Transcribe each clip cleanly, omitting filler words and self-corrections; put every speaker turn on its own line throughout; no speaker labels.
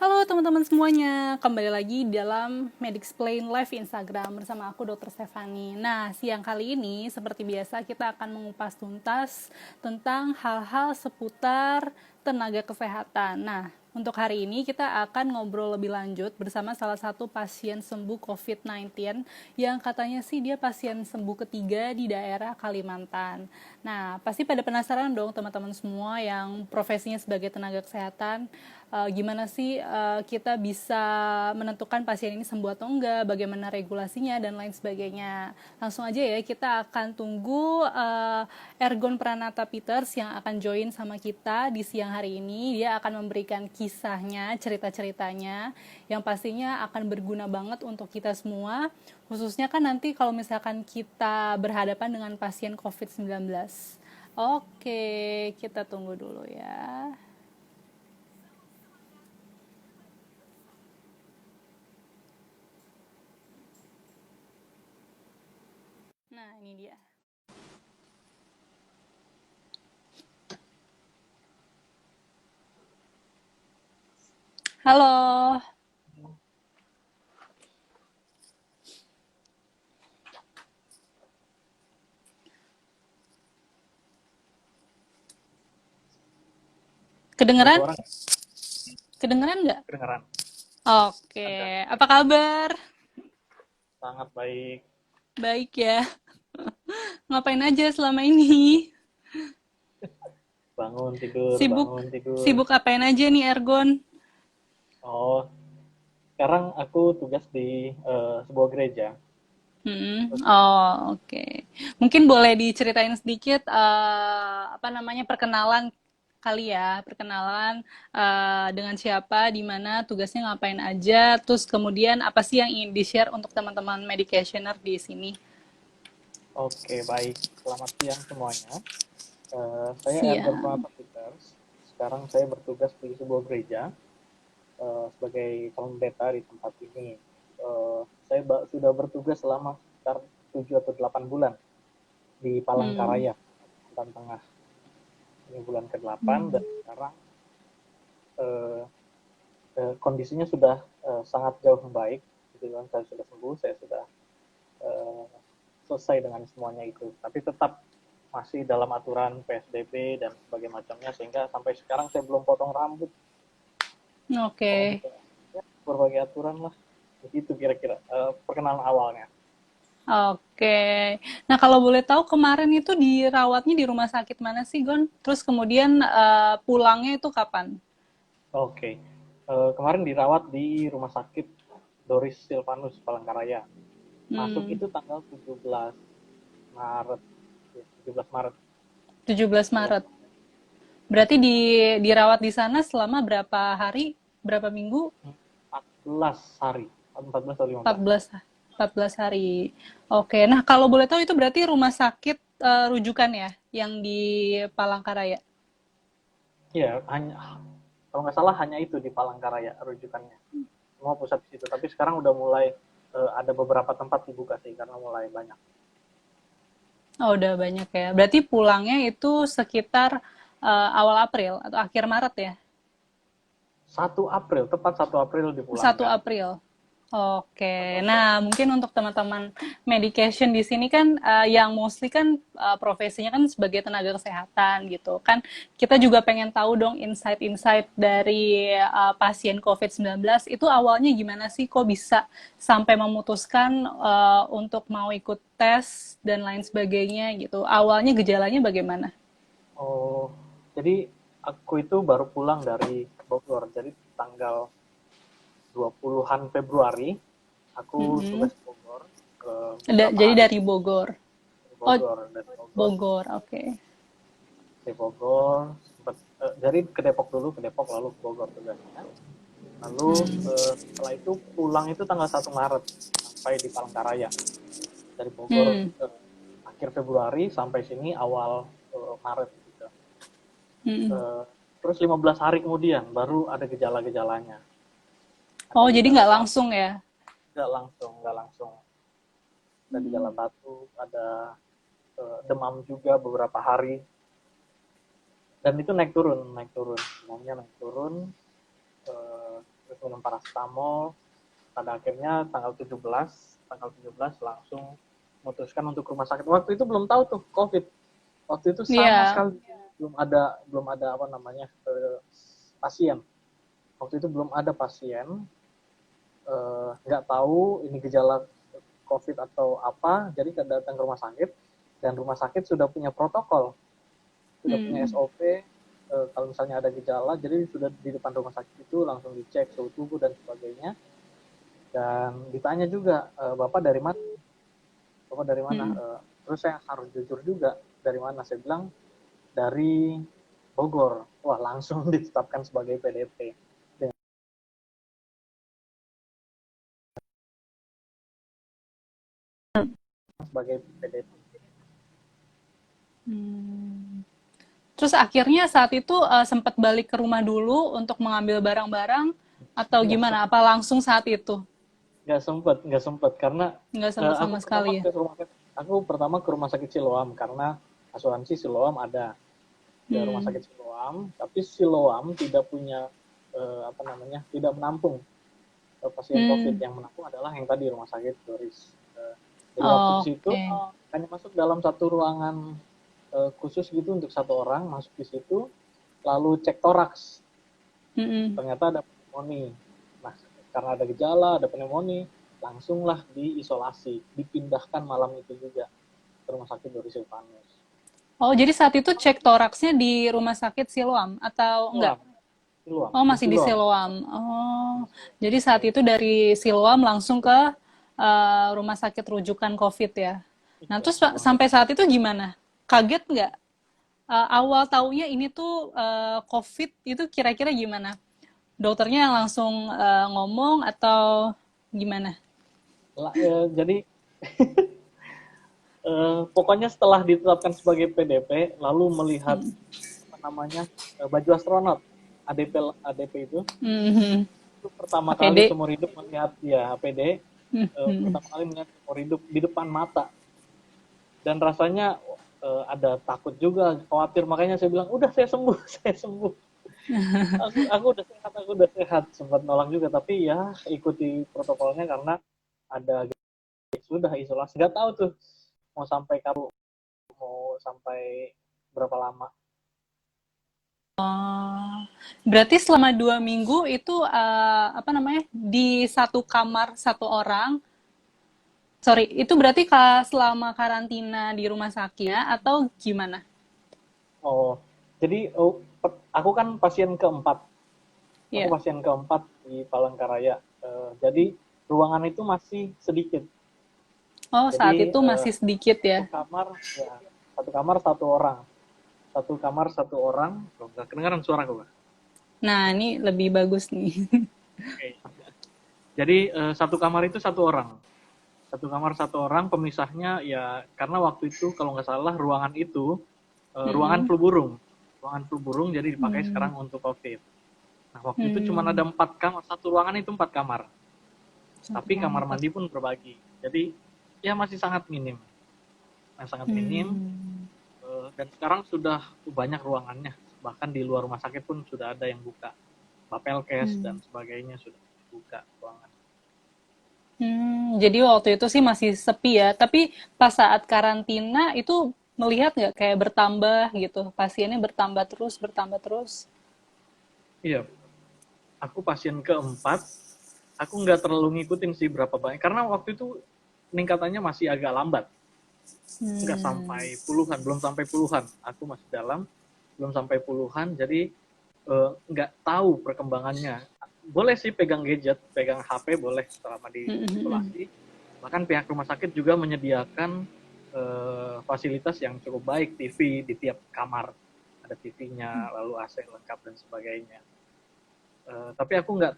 Halo teman-teman semuanya, kembali lagi dalam Medixplain Live Instagram bersama aku Dr. Stefani. Nah, siang kali ini seperti biasa kita akan mengupas tuntas tentang hal-hal seputar tenaga kesehatan. Nah, untuk hari ini kita akan ngobrol lebih lanjut bersama salah satu pasien sembuh COVID-19 yang katanya sih dia pasien sembuh ketiga di daerah Kalimantan. Nah, pasti pada penasaran dong teman-teman semua yang profesinya sebagai tenaga kesehatan, gimana sih kita bisa menentukan pasien ini sembuh atau enggak, bagaimana regulasinya dan lain sebagainya. Langsung aja ya, kita akan tunggu Ergon Pranata Peters yang akan join sama kita di siang hari ini. Dia akan memberikan kisahnya, cerita-ceritanya yang pastinya akan berguna banget untuk kita semua, khususnya kan nanti kalau misalkan kita berhadapan dengan pasien COVID-19. Oke, kita tunggu dulu ya. Nah, ini dia. Halo. Kedengeran?
Suara
Kedengeran nggak?
kedengeran.
Oke,
Ada.
apa kabar?
Sangat baik.
Baik ya. Ngapain aja selama ini?
Bangun tidur,
Sibuk
bangun tidur.
sibuk apain aja nih Ergon?
Oh, sekarang aku tugas di sebuah gereja.
Oh, oke. Mungkin boleh diceritain sedikit apa namanya perkenalan kali ya, perkenalan dengan siapa, di mana, tugasnya ngapain aja, terus kemudian apa sih yang ingin di-share untuk teman-teman medicationer di sini?
Oke, baik. Selamat siang semuanya. Saya Ergon
Siang.
Pranata Peters. Sekarang saya bertugas di sebuah gereja sebagai calon pendeta di tempat ini. Saya sudah bertugas selama sekitar 7 atau 8 bulan di
Hmm.
Palangkaraya, Kalimantan Tengah. Ini bulan ke-8 dan sekarang eh, kondisinya sudah sangat jauh membaik. Gitu kan, saya sudah sembuh, saya sudah eh, selesai dengan semuanya itu. Tapi tetap masih dalam aturan PSBB dan sebagainya macamnya, sehingga sampai sekarang saya belum potong rambut. Pokoknya
Oke.
juga ya, berbagai aturan lah. Begitu kira-kira perkenalan awalnya.
Oke. Nah, kalau boleh tahu kemarin itu dirawatnya di rumah sakit mana sih, Gon? Terus kemudian pulangnya itu kapan?
Oke, kemarin dirawat di Rumah Sakit Doris Silvanus Palangkaraya. Masuk
Hmm,
itu tanggal 17 Maret. Ya, 17 Maret.
17
Iya,
Maret. Berarti dirawat di sana selama berapa hari? Berapa minggu?
14 hari. 14 atau 15.
14 14 hari. Oke. Nah, kalau boleh tahu itu berarti rumah sakit rujukan ya yang di Palangkaraya.
Iya, hanya kalau nggak salah hanya itu di Palangkaraya rujukannya. Semua pusat di situ. Tapi sekarang udah mulai ada beberapa tempat dibuka sih karena mulai banyak.
Oh, udah banyak ya. Berarti pulangnya itu sekitar awal April atau akhir Maret ya?
1 April, tepat 1 April
1
dipulangkan.
April. Oke,
1 April.
nah mungkin untuk teman-teman medication di sini kan yang mostly kan profesinya kan sebagai tenaga kesehatan gitu kan. Kita juga pengen tahu dong insight-insight dari pasien COVID-19 itu awalnya gimana sih kok bisa sampai memutuskan untuk mau ikut tes dan lain sebagainya gitu. Awalnya gejalanya bagaimana?
Oh, jadi aku itu baru pulang dari Bogor. Jadi tanggal 20-an Februari aku
Mm-mm.
tugas di Bogor ke beberapa
Jadi
hari
dari Bogor.
dari
Oh,
Bogor dari Bogor
Bogor, oke.
dari Bogor sempat jadi ke Depok dulu, ke Depok lalu ke Bogor tugasnya. Lalu setelah itu pulang itu tanggal 1 Maret sampai di Palangkaraya. Dari Bogor
Hmm.
akhir Februari sampai sini awal Maret gitu.
Hmm.
Eh, Terus 15 hari kemudian baru ada gejala-gejalanya. Ada
Oh, jadi
gejala
nggak
batuk,
langsung ya?
nggak langsung. Ada gejala batuk, ada demam juga beberapa hari. Dan itu naik turun. Demamnya naik turun. eh, terus minum paracetamol. Pada akhirnya tanggal 17 langsung memutuskan untuk rumah sakit. Waktu itu belum tahu tuh COVID. Waktu itu sama
Iya.
sekali belum ada apa namanya pasien. Waktu itu belum ada pasien, nggak tahu ini gejala COVID atau apa, jadi datang ke rumah sakit, dan rumah sakit sudah punya protokol, sudah punya SOP, kalau misalnya ada gejala, jadi sudah di depan rumah sakit itu langsung dicek suhu tubuh dan sebagainya, dan ditanya juga, Bapak dari mana? Bapak dari mana? Terus saya harus jujur juga, dari mana? Saya bilang, dari Bogor. Wah, langsung ditetapkan sebagai PDP. Sebagai PDP.
Terus akhirnya saat itu sempat balik ke rumah dulu untuk mengambil barang-barang atau
Nggak
gimana? Apa langsung saat itu?
nggak sempet karena
Nggak sempat
aku
sama
pertama
sekali ya?
ke rumah sakit Siloam karena asuransi Siloam ada ke rumah
Hmm.
sakit Siloam, tapi Siloam tidak punya apa namanya, tidak menampung pasien COVID.
Hmm.
Yang menampung adalah yang tadi rumah sakit Doris. Jadi waktu di situ
Oke.
hanya masuk dalam satu ruangan khusus gitu untuk satu orang, masuk di situ lalu cek toraks,
Mm-mm.
ternyata ada pneumonia. Nah, karena ada gejala, ada pneumonia, langsunglah diisolasi, dipindahkan malam itu juga ke rumah sakit Doris Silvanus.
Oh, jadi saat itu cek toraksnya di rumah sakit Siloam atau enggak?
Siloam, Siloam,
Oh,
di
masih di
Siloam.
Siloam. Oh, jadi saat itu dari Siloam langsung ke rumah sakit rujukan COVID ya. Nah,
Iya,
terus
langsung.
sampai saat itu gimana? Kaget nggak? Awal taunya ini tuh COVID itu kira-kira gimana? Dokternya langsung ngomong atau gimana?
Jadi pokoknya setelah ditetapkan sebagai PDP, lalu melihat apa namanya baju astronot ADP ADP
Mhm.
itu pertama kali
APD.
seumur hidup melihat ya APD,
Mhm.
pertama kali melihat seumur hidup di depan mata, dan rasanya ada takut juga, khawatir, makanya saya bilang udah saya sembuh saya sembuh, aku udah sehat, sempat nolak juga tapi ya ikuti protokolnya karena ada sudah isolasi, nggak tahu tuh mau sampai kapan, mau sampai berapa lama.
Berarti selama 2 minggu itu apa namanya di satu kamar satu orang. Sorry, itu berarti selama karantina di rumah sakitnya atau gimana?
Oh, jadi aku kan pasien keempat. Aku
Iya.
pasien keempat di Palangkaraya. Jadi ruangan itu masih sedikit.
Oh, saat
Jadi
itu masih sedikit ya.
satu kamar ya satu kamar satu orang. Satu kamar satu orang. Oh, nggak kedengaran suara aku, Pak.
Nah, ini lebih bagus nih.
Oke. Jadi satu kamar itu satu orang. Satu kamar satu orang, pemisahnya ya karena waktu itu kalau nggak salah ruangan itu ruangan
Mm-mm.
flu burung. Ruangan flu burung jadi dipakai
Hmm.
sekarang untuk COVID. Nah, waktu itu cuma ada
Hmm.
4 kamar, satu ruangan itu 4 kamar.
Satu
Tapi
ruangan
kamar
empat.
mandi pun berbagi. Jadi ya masih sangat minim. Nah, sangat minim.
Hmm.
Dan sekarang sudah banyak ruangannya. Bahkan di luar rumah sakit pun sudah ada yang buka. Bapelkes dan
Hmm.
sebagainya sudah buka ruangan.
Jadi waktu itu sih masih sepi ya. Tapi pas saat karantina itu melihat nggak kayak bertambah gitu, pasiennya bertambah terus, bertambah terus.
Iya, aku pasien keempat. Aku nggak terlalu ngikutin sih berapa banyak. Karena waktu itu peningkatannya masih agak lambat. Nggak
Hmm.
sampai puluhan, belum sampai puluhan. Aku masih dalam, belum sampai puluhan. Jadi nggak tahu perkembangannya. Boleh sih pegang gadget, pegang HP boleh selama di
Hmm.
isolasi. Bahkan pihak rumah sakit juga menyediakan fasilitas yang cukup baik, TV di tiap kamar, ada TV-nya, lalu AC lengkap dan sebagainya. Tapi aku nggak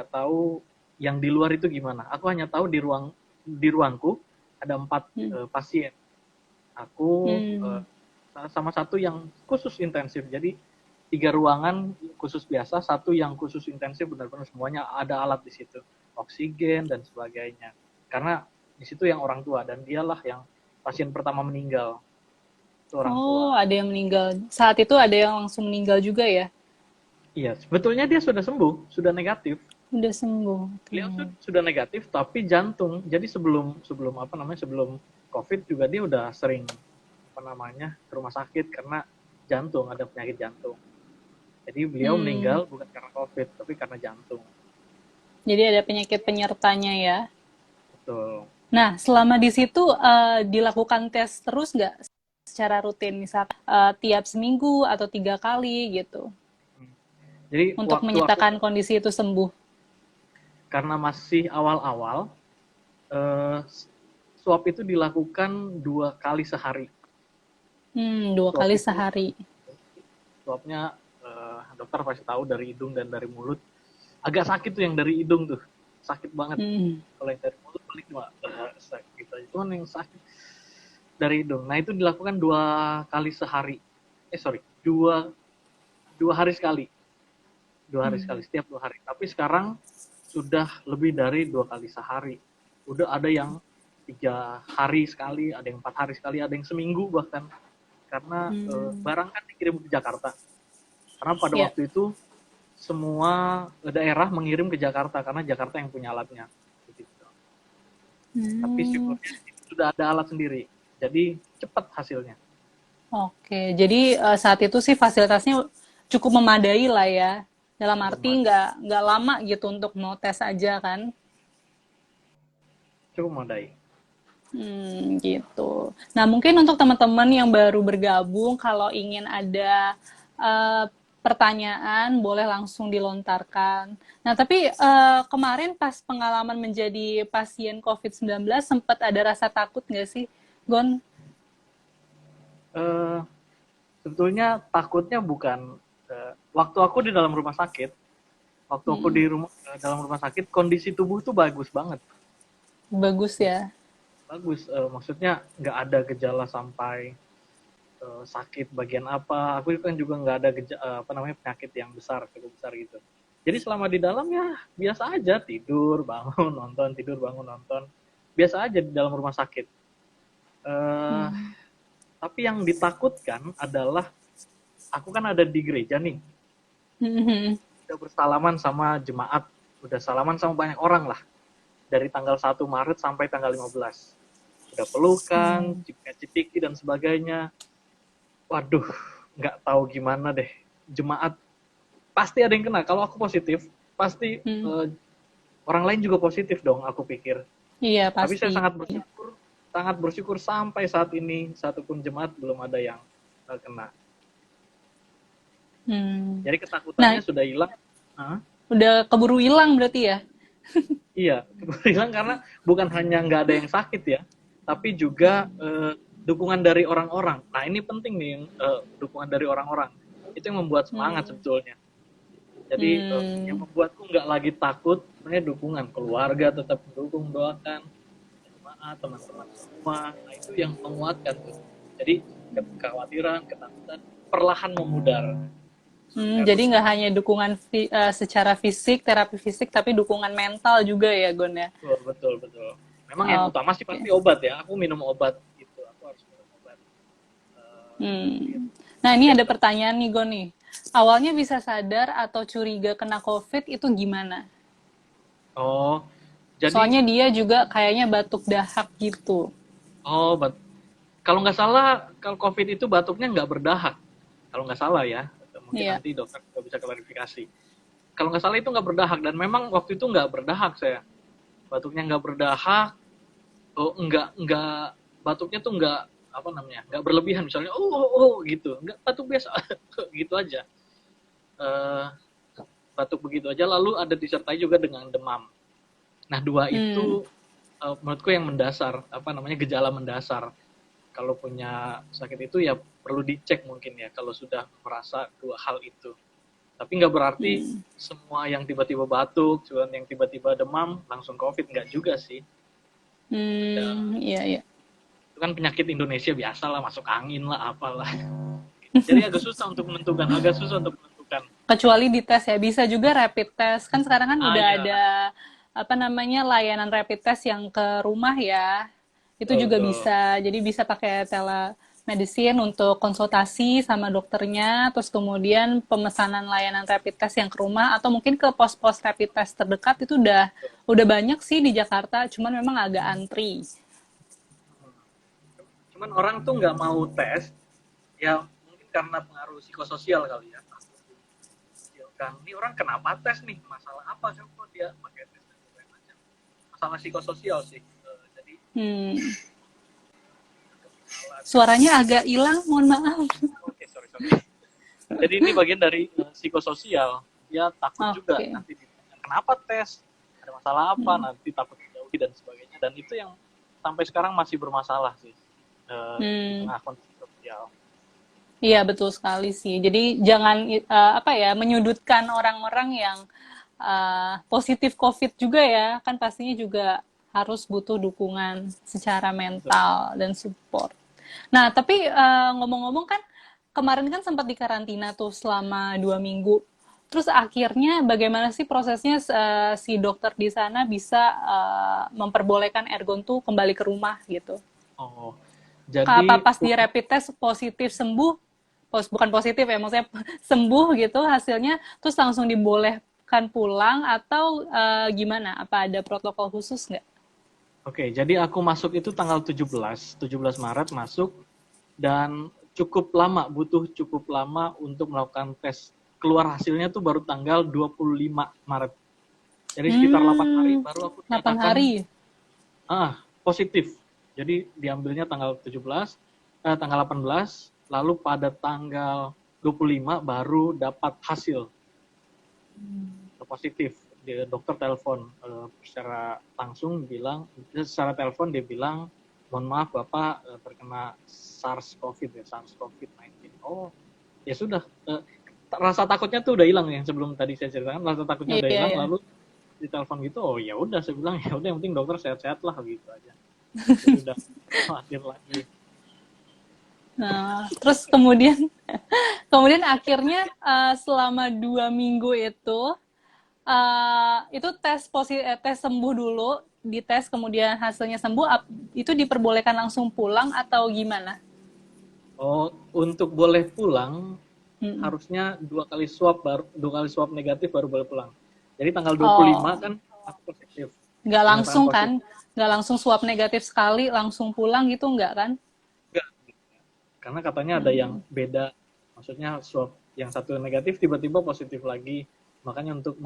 tahu yang di luar itu gimana. Aku hanya tahu di ruangku ada 4
Hmm.
pasien. Aku
Hmm.
sama satu yang khusus intensif. Jadi 3 ruangan khusus biasa, satu yang khusus intensif, benar-benar semuanya ada alat di situ, oksigen dan sebagainya. Karena di situ yang orang tua dan dialah yang pasien pertama meninggal, itu orang
Oh,
tua.
ada yang meninggal. Saat itu ada yang langsung meninggal juga ya?
Iya, sebetulnya dia sudah sembuh, sudah negatif.
Udah sembuh.
Beliau
Oke.
sudah negatif tapi jantung. Jadi sebelum sebelum apa namanya sebelum COVID juga dia udah sering apa namanya ke rumah sakit karena jantung, ada penyakit jantung. Jadi beliau
Hmm.
meninggal bukan karena COVID tapi karena jantung.
Jadi ada penyakit penyertanya ya.
Betul.
Nah, selama di situ dilakukan tes terus nggak secara rutin, misalkan tiap seminggu atau 3 kali gitu,
Jadi
untuk
waktu aku
menyatakan kondisi itu sembuh.
karena masih awal-awal, eh, swab itu dilakukan 2 kali sehari.
2 kali
Swab itu
sehari.
swabnya dokter pasti tahu dari hidung dan dari mulut. Agak sakit tuh yang dari hidung tuh, sakit banget.
Hmm.
Kalau yang dari mulut paling cuma sakit aja. Cuman yang sakit dari hidung. Nah itu dilakukan 2 kali sehari. Sorry, dua hari sekali. 2 hari sekali, setiap 2 hari. Tapi sekarang sudah lebih dari 2 kali sehari. Udah ada yang 3 hari sekali, ada yang 4 hari sekali, ada yang seminggu bahkan. Karena barang kan dikirim ke Jakarta. Karena pada
Ya.
waktu itu semua daerah mengirim ke Jakarta karena Jakarta yang punya alatnya. Begitu. Tapi
Hmm.
syukurnya sudah ada alat sendiri, jadi cepat hasilnya.
Oke, jadi saat itu sih fasilitasnya cukup memadai lah ya. Dalam
Cukup
arti
memadai.
nggak lama gitu untuk mau tes aja kan.
Cukup memadai.
Gitu. Nah, mungkin untuk teman-teman yang baru bergabung, kalau ingin ada eh, pertanyaan, boleh langsung dilontarkan. Nah, tapi kemarin pas pengalaman menjadi pasien COVID-19, sempat ada rasa takut nggak sih, Gon?
Eh, Sebetulnya takutnya bukan waktu aku di dalam rumah sakit, waktu aku di dalam rumah sakit kondisi tubuh tuh bagus banget.
Bagus ya.
Bagus, maksudnya nggak ada gejala sampai sakit bagian apa. Aku kan juga nggak ada apa namanya penyakit yang besar, cukup besar gitu. Jadi selama di dalam ya biasa aja, tidur bangun nonton, tidur bangun nonton, biasa aja di dalam rumah sakit. Eh, tapi yang ditakutkan adalah aku kan ada di gereja nih, udah bersalaman sama jemaat, udah salaman sama banyak orang lah dari tanggal 1 Maret sampai tanggal 15. Udah pelukan, cipika-cipiki dan sebagainya. Waduh, nggak tahu gimana deh. Jemaat pasti ada yang kena. Kalau aku positif, pasti orang lain juga positif dong, aku pikir.
Iya,
Tapi saya
pasti.
sangat bersyukur sampai saat ini satupun jemaat belum ada yang kena.
Hmm.
Jadi
Nah,
ketakutannya sudah hilang. Hah?
udah keburu hilang berarti ya?
Iya, hilang karena bukan hanya nggak ada yang sakit ya, tapi juga dukungan dari orang-orang. Nah ini penting nih, dukungan dari orang-orang. Itu yang membuat semangat sebetulnya. Jadi yang membuatku nggak lagi takut, sebenarnya dukungan keluarga tetap mendukung, doakan, jemaat, teman-teman semua. Nah itu yang menguatkan tuh. Jadi kekhawatiran, ketakutan perlahan memudar.
Jadi nggak hanya dukungan secara fisik, terapi fisik, tapi dukungan mental juga ya, Gon ya?
Betul, betul, betul. Memang yang utama sih
Oke.
pasti obat ya. Aku minum obat gitu. Aku harus minum obat. Gitu.
Nah,
Itu
ini
yang
ada
penting.
pertanyaan nih, Gon nih. Awalnya bisa sadar atau curiga kena COVID itu gimana?
Oh, jadi
Soalnya dia juga kayaknya batuk dahak gitu.
oh, kalau nggak salah, kalau COVID itu batuknya nggak berdahak. Kalau nggak salah ya, mungkin
Iya.
nanti dokter juga bisa klarifikasi. Kalau nggak salah itu nggak berdahak dan memang waktu itu nggak berdahak saya. Batuknya nggak berdahak, oh, nggak batuknya tuh nggak apa namanya, nggak berlebihan misalnya, gitu, nggak batuk biasa, gitu aja. Eh, Batuk begitu aja, lalu ada disertai juga dengan demam. Nah dua
Hmm.
itu menurutku yang mendasar, apa namanya gejala mendasar. Kalau punya sakit itu ya perlu dicek mungkin ya kalau sudah merasa 2 hal itu. Tapi nggak berarti semua yang tiba-tiba batuk, cuman yang tiba-tiba demam langsung COVID, nggak juga sih. Ada
Iya, iya.
itu kan penyakit Indonesia biasa lah, masuk angin lah, apalah. Jadi agak susah untuk menentukan, agak susah untuk menentukan.
Kecuali di tes ya, bisa juga rapid test. Kan sekarang kan
Ah
udah
ya,
ada apa namanya layanan rapid test yang ke rumah ya. Itu
betul
juga
betul.
bisa. Jadi bisa pakai telemedicine untuk konsultasi sama dokternya, terus kemudian pemesanan layanan rapid test yang ke rumah atau mungkin ke pos-pos rapid test terdekat itu udah banyak sih di Jakarta, cuman memang agak antri.
Cuman orang tuh nggak mau tes, ya mungkin karena pengaruh psikososial kali ya. Kan ini orang kenapa tes nih, masalah apa sih kok dia pakai tes dan segala macam, masalah psikososial sih. Jadi
Hmm,
alat.
suaranya agak hilang, mohon maaf.
Oke, sorry sorry. Jadi ini bagian dari psikososial. Dia takut juga
Oke.
nanti ditanya, kenapa tes, ada masalah apa, nanti takut dijauhi dan sebagainya. Dan itu yang sampai sekarang masih bermasalah sih di
Hmm.
tengah kondisi sosial.
Iya, betul sekali sih. Jadi jangan apa ya, menyudutkan orang-orang yang positif COVID juga ya. Kan pastinya juga harus butuh dukungan secara
Betul.
mental dan support. Nah, tapi ngomong-ngomong kan kemarin kan sempat dikarantina tuh selama 2 minggu. Terus akhirnya bagaimana sih prosesnya si dokter di sana bisa memperbolehkan Ergon tuh kembali ke rumah gitu?
Oh,
Apa
jadi
pas di rapid test positif sembuh, bukan positif ya, maksudnya sembuh gitu hasilnya, terus langsung dibolehkan pulang atau gimana? Apa ada protokol khusus nggak?
oke, jadi aku masuk itu tanggal 17 Maret masuk, dan cukup lama, butuh cukup lama untuk melakukan tes. Keluar hasilnya tuh baru tanggal 25 Maret. Jadi sekitar 8 hari
Hmm,
baru aku
8
dinyatakan
hari.
positif. Jadi diambilnya tanggal 17, tanggal 18, lalu pada tanggal 25 baru dapat hasil positif. Dokter telepon secara langsung bilang, secara telepon dia bilang, mohon maaf Bapak terkena SARS-CoV ya, SARS-CoV-19. Oh, ya sudah. Rasa takutnya tuh udah hilang yang sebelum tadi saya ceritakan, rasa takutnya udah
Iya,
hilang,
ya.
lalu di telepon gitu, oh ya udah, saya bilang ya udah, yang penting dokter sehat-sehat lah gitu aja. Jadi udah khawatir lagi.
Nah, terus kemudian kemudian akhirnya selama 2 minggu itu tes sembuh dulu, dites kemudian hasilnya sembuh, itu diperbolehkan langsung pulang atau gimana?
Oh, untuk boleh pulang
Mm-mm.
harusnya 2 kali swab negatif baru boleh pulang. Jadi tanggal 25
Oh,
kan aku positif,
nggak
dinyatakan
langsung kan?
positif.
Nggak langsung swab negatif sekali, langsung pulang gitu nggak kan?
Enggak, karena katanya ada yang beda. Maksudnya swab yang satu negatif tiba-tiba positif lagi. Makanya untuk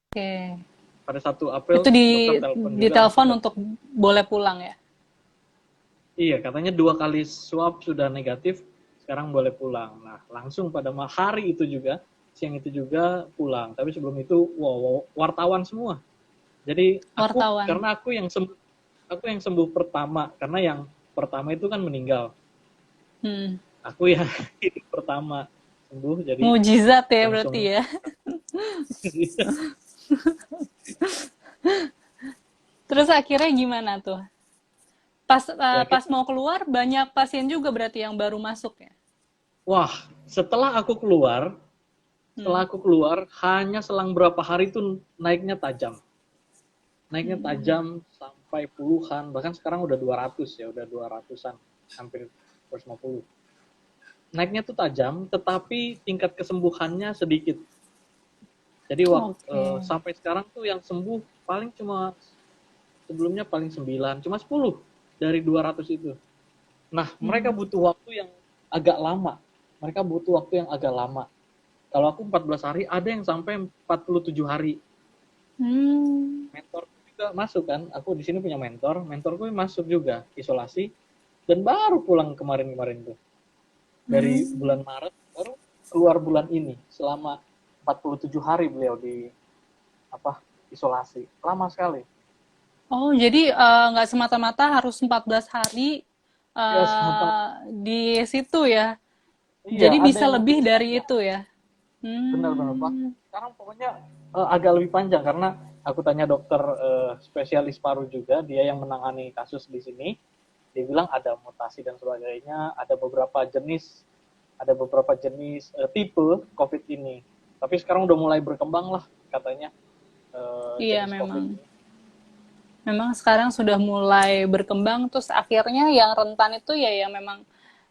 Oke.
pada 1 April
Itu
dokter telepon juga
ditelepon
sudah.
untuk boleh pulang ya?
Iya, katanya 2 kali swab sudah negatif, sekarang boleh pulang. Nah, langsung pada hari itu juga, siang itu juga pulang. Tapi sebelum itu, wow, wartawan semua. Jadi
Wartawan.
karena aku yang sembuh pertama, karena yang pertama itu kan meninggal.
Hmm.
Aku yang itu pertama sembuh, jadi
Mujizat ya berarti
langsung.
ya. Terus akhirnya gimana tuh?
Ya
Pas
kita,
mau keluar banyak pasien juga berarti yang baru masuk ya?
wah, setelah
Hmm.
aku keluar hanya selang berapa hari itu naiknya tajam sampai puluhan, bahkan sekarang udah 200 ya, udah 200-an, hampir 250. Naiknya tuh tajam, tetapi tingkat kesembuhannya sedikit. Jadi
Oke.
sampai sekarang tuh yang sembuh paling cuma, sebelumnya paling 9, cuma 10 dari 200 itu. Nah, mereka
Hmm.
butuh waktu yang agak lama. Mereka butuh waktu yang agak lama. Kalau aku 14 hari, ada yang sampai 47 hari.
Hmm.
Mentorku juga masuk kan, aku di sini punya mentorku masuk juga isolasi, dan baru pulang kemarin-kemarin tuh. Dari
Hmm.
bulan Maret baru keluar bulan ini, selama 47 hari beliau di isolasi. Lama sekali.
Oh, jadi nggak semata-mata harus 14 hari
Ya sempat.
di situ ya.
Iya,
Jadi
ada
bisa
yang
lebih
lebih
dari
panjang.
itu ya.
Benar-benar Pak.
Hmm.
Sekarang pokoknya agak lebih panjang, karena aku tanya dokter spesialis paru juga, dia yang menangani kasus di sini. Dia bilang ada mutasi dan sebagainya, ada beberapa jenis tipe COVID ini. Tapi sekarang udah mulai berkembang lah katanya
Iya
jenis COVID
memang.
ini.
Memang sekarang sudah mulai berkembang, terus akhirnya yang rentan itu ya yang memang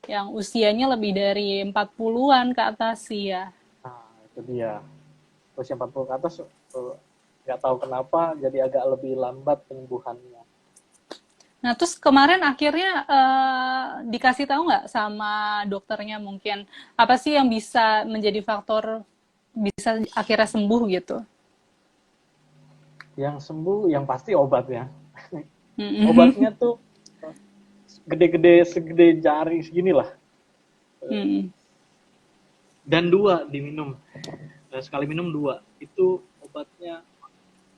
yang usianya lebih dari 40-an ke atas sih ya.
Nah, itu dia. Usia 40 ke atas nggak tahu kenapa jadi agak lebih lambat penyembuhannya.
Nah, terus kemarin akhirnya dikasih tahu nggak sama dokternya mungkin apa sih yang bisa menjadi faktor bisa akhirnya sembuh gitu?
Yang sembuh yang pasti obatnya.
Mm-mm.
Obatnya tuh gede-gede segede jari segini lah.
Mm-mm.
Dan dua diminum. Sekali minum dua. Itu obatnya,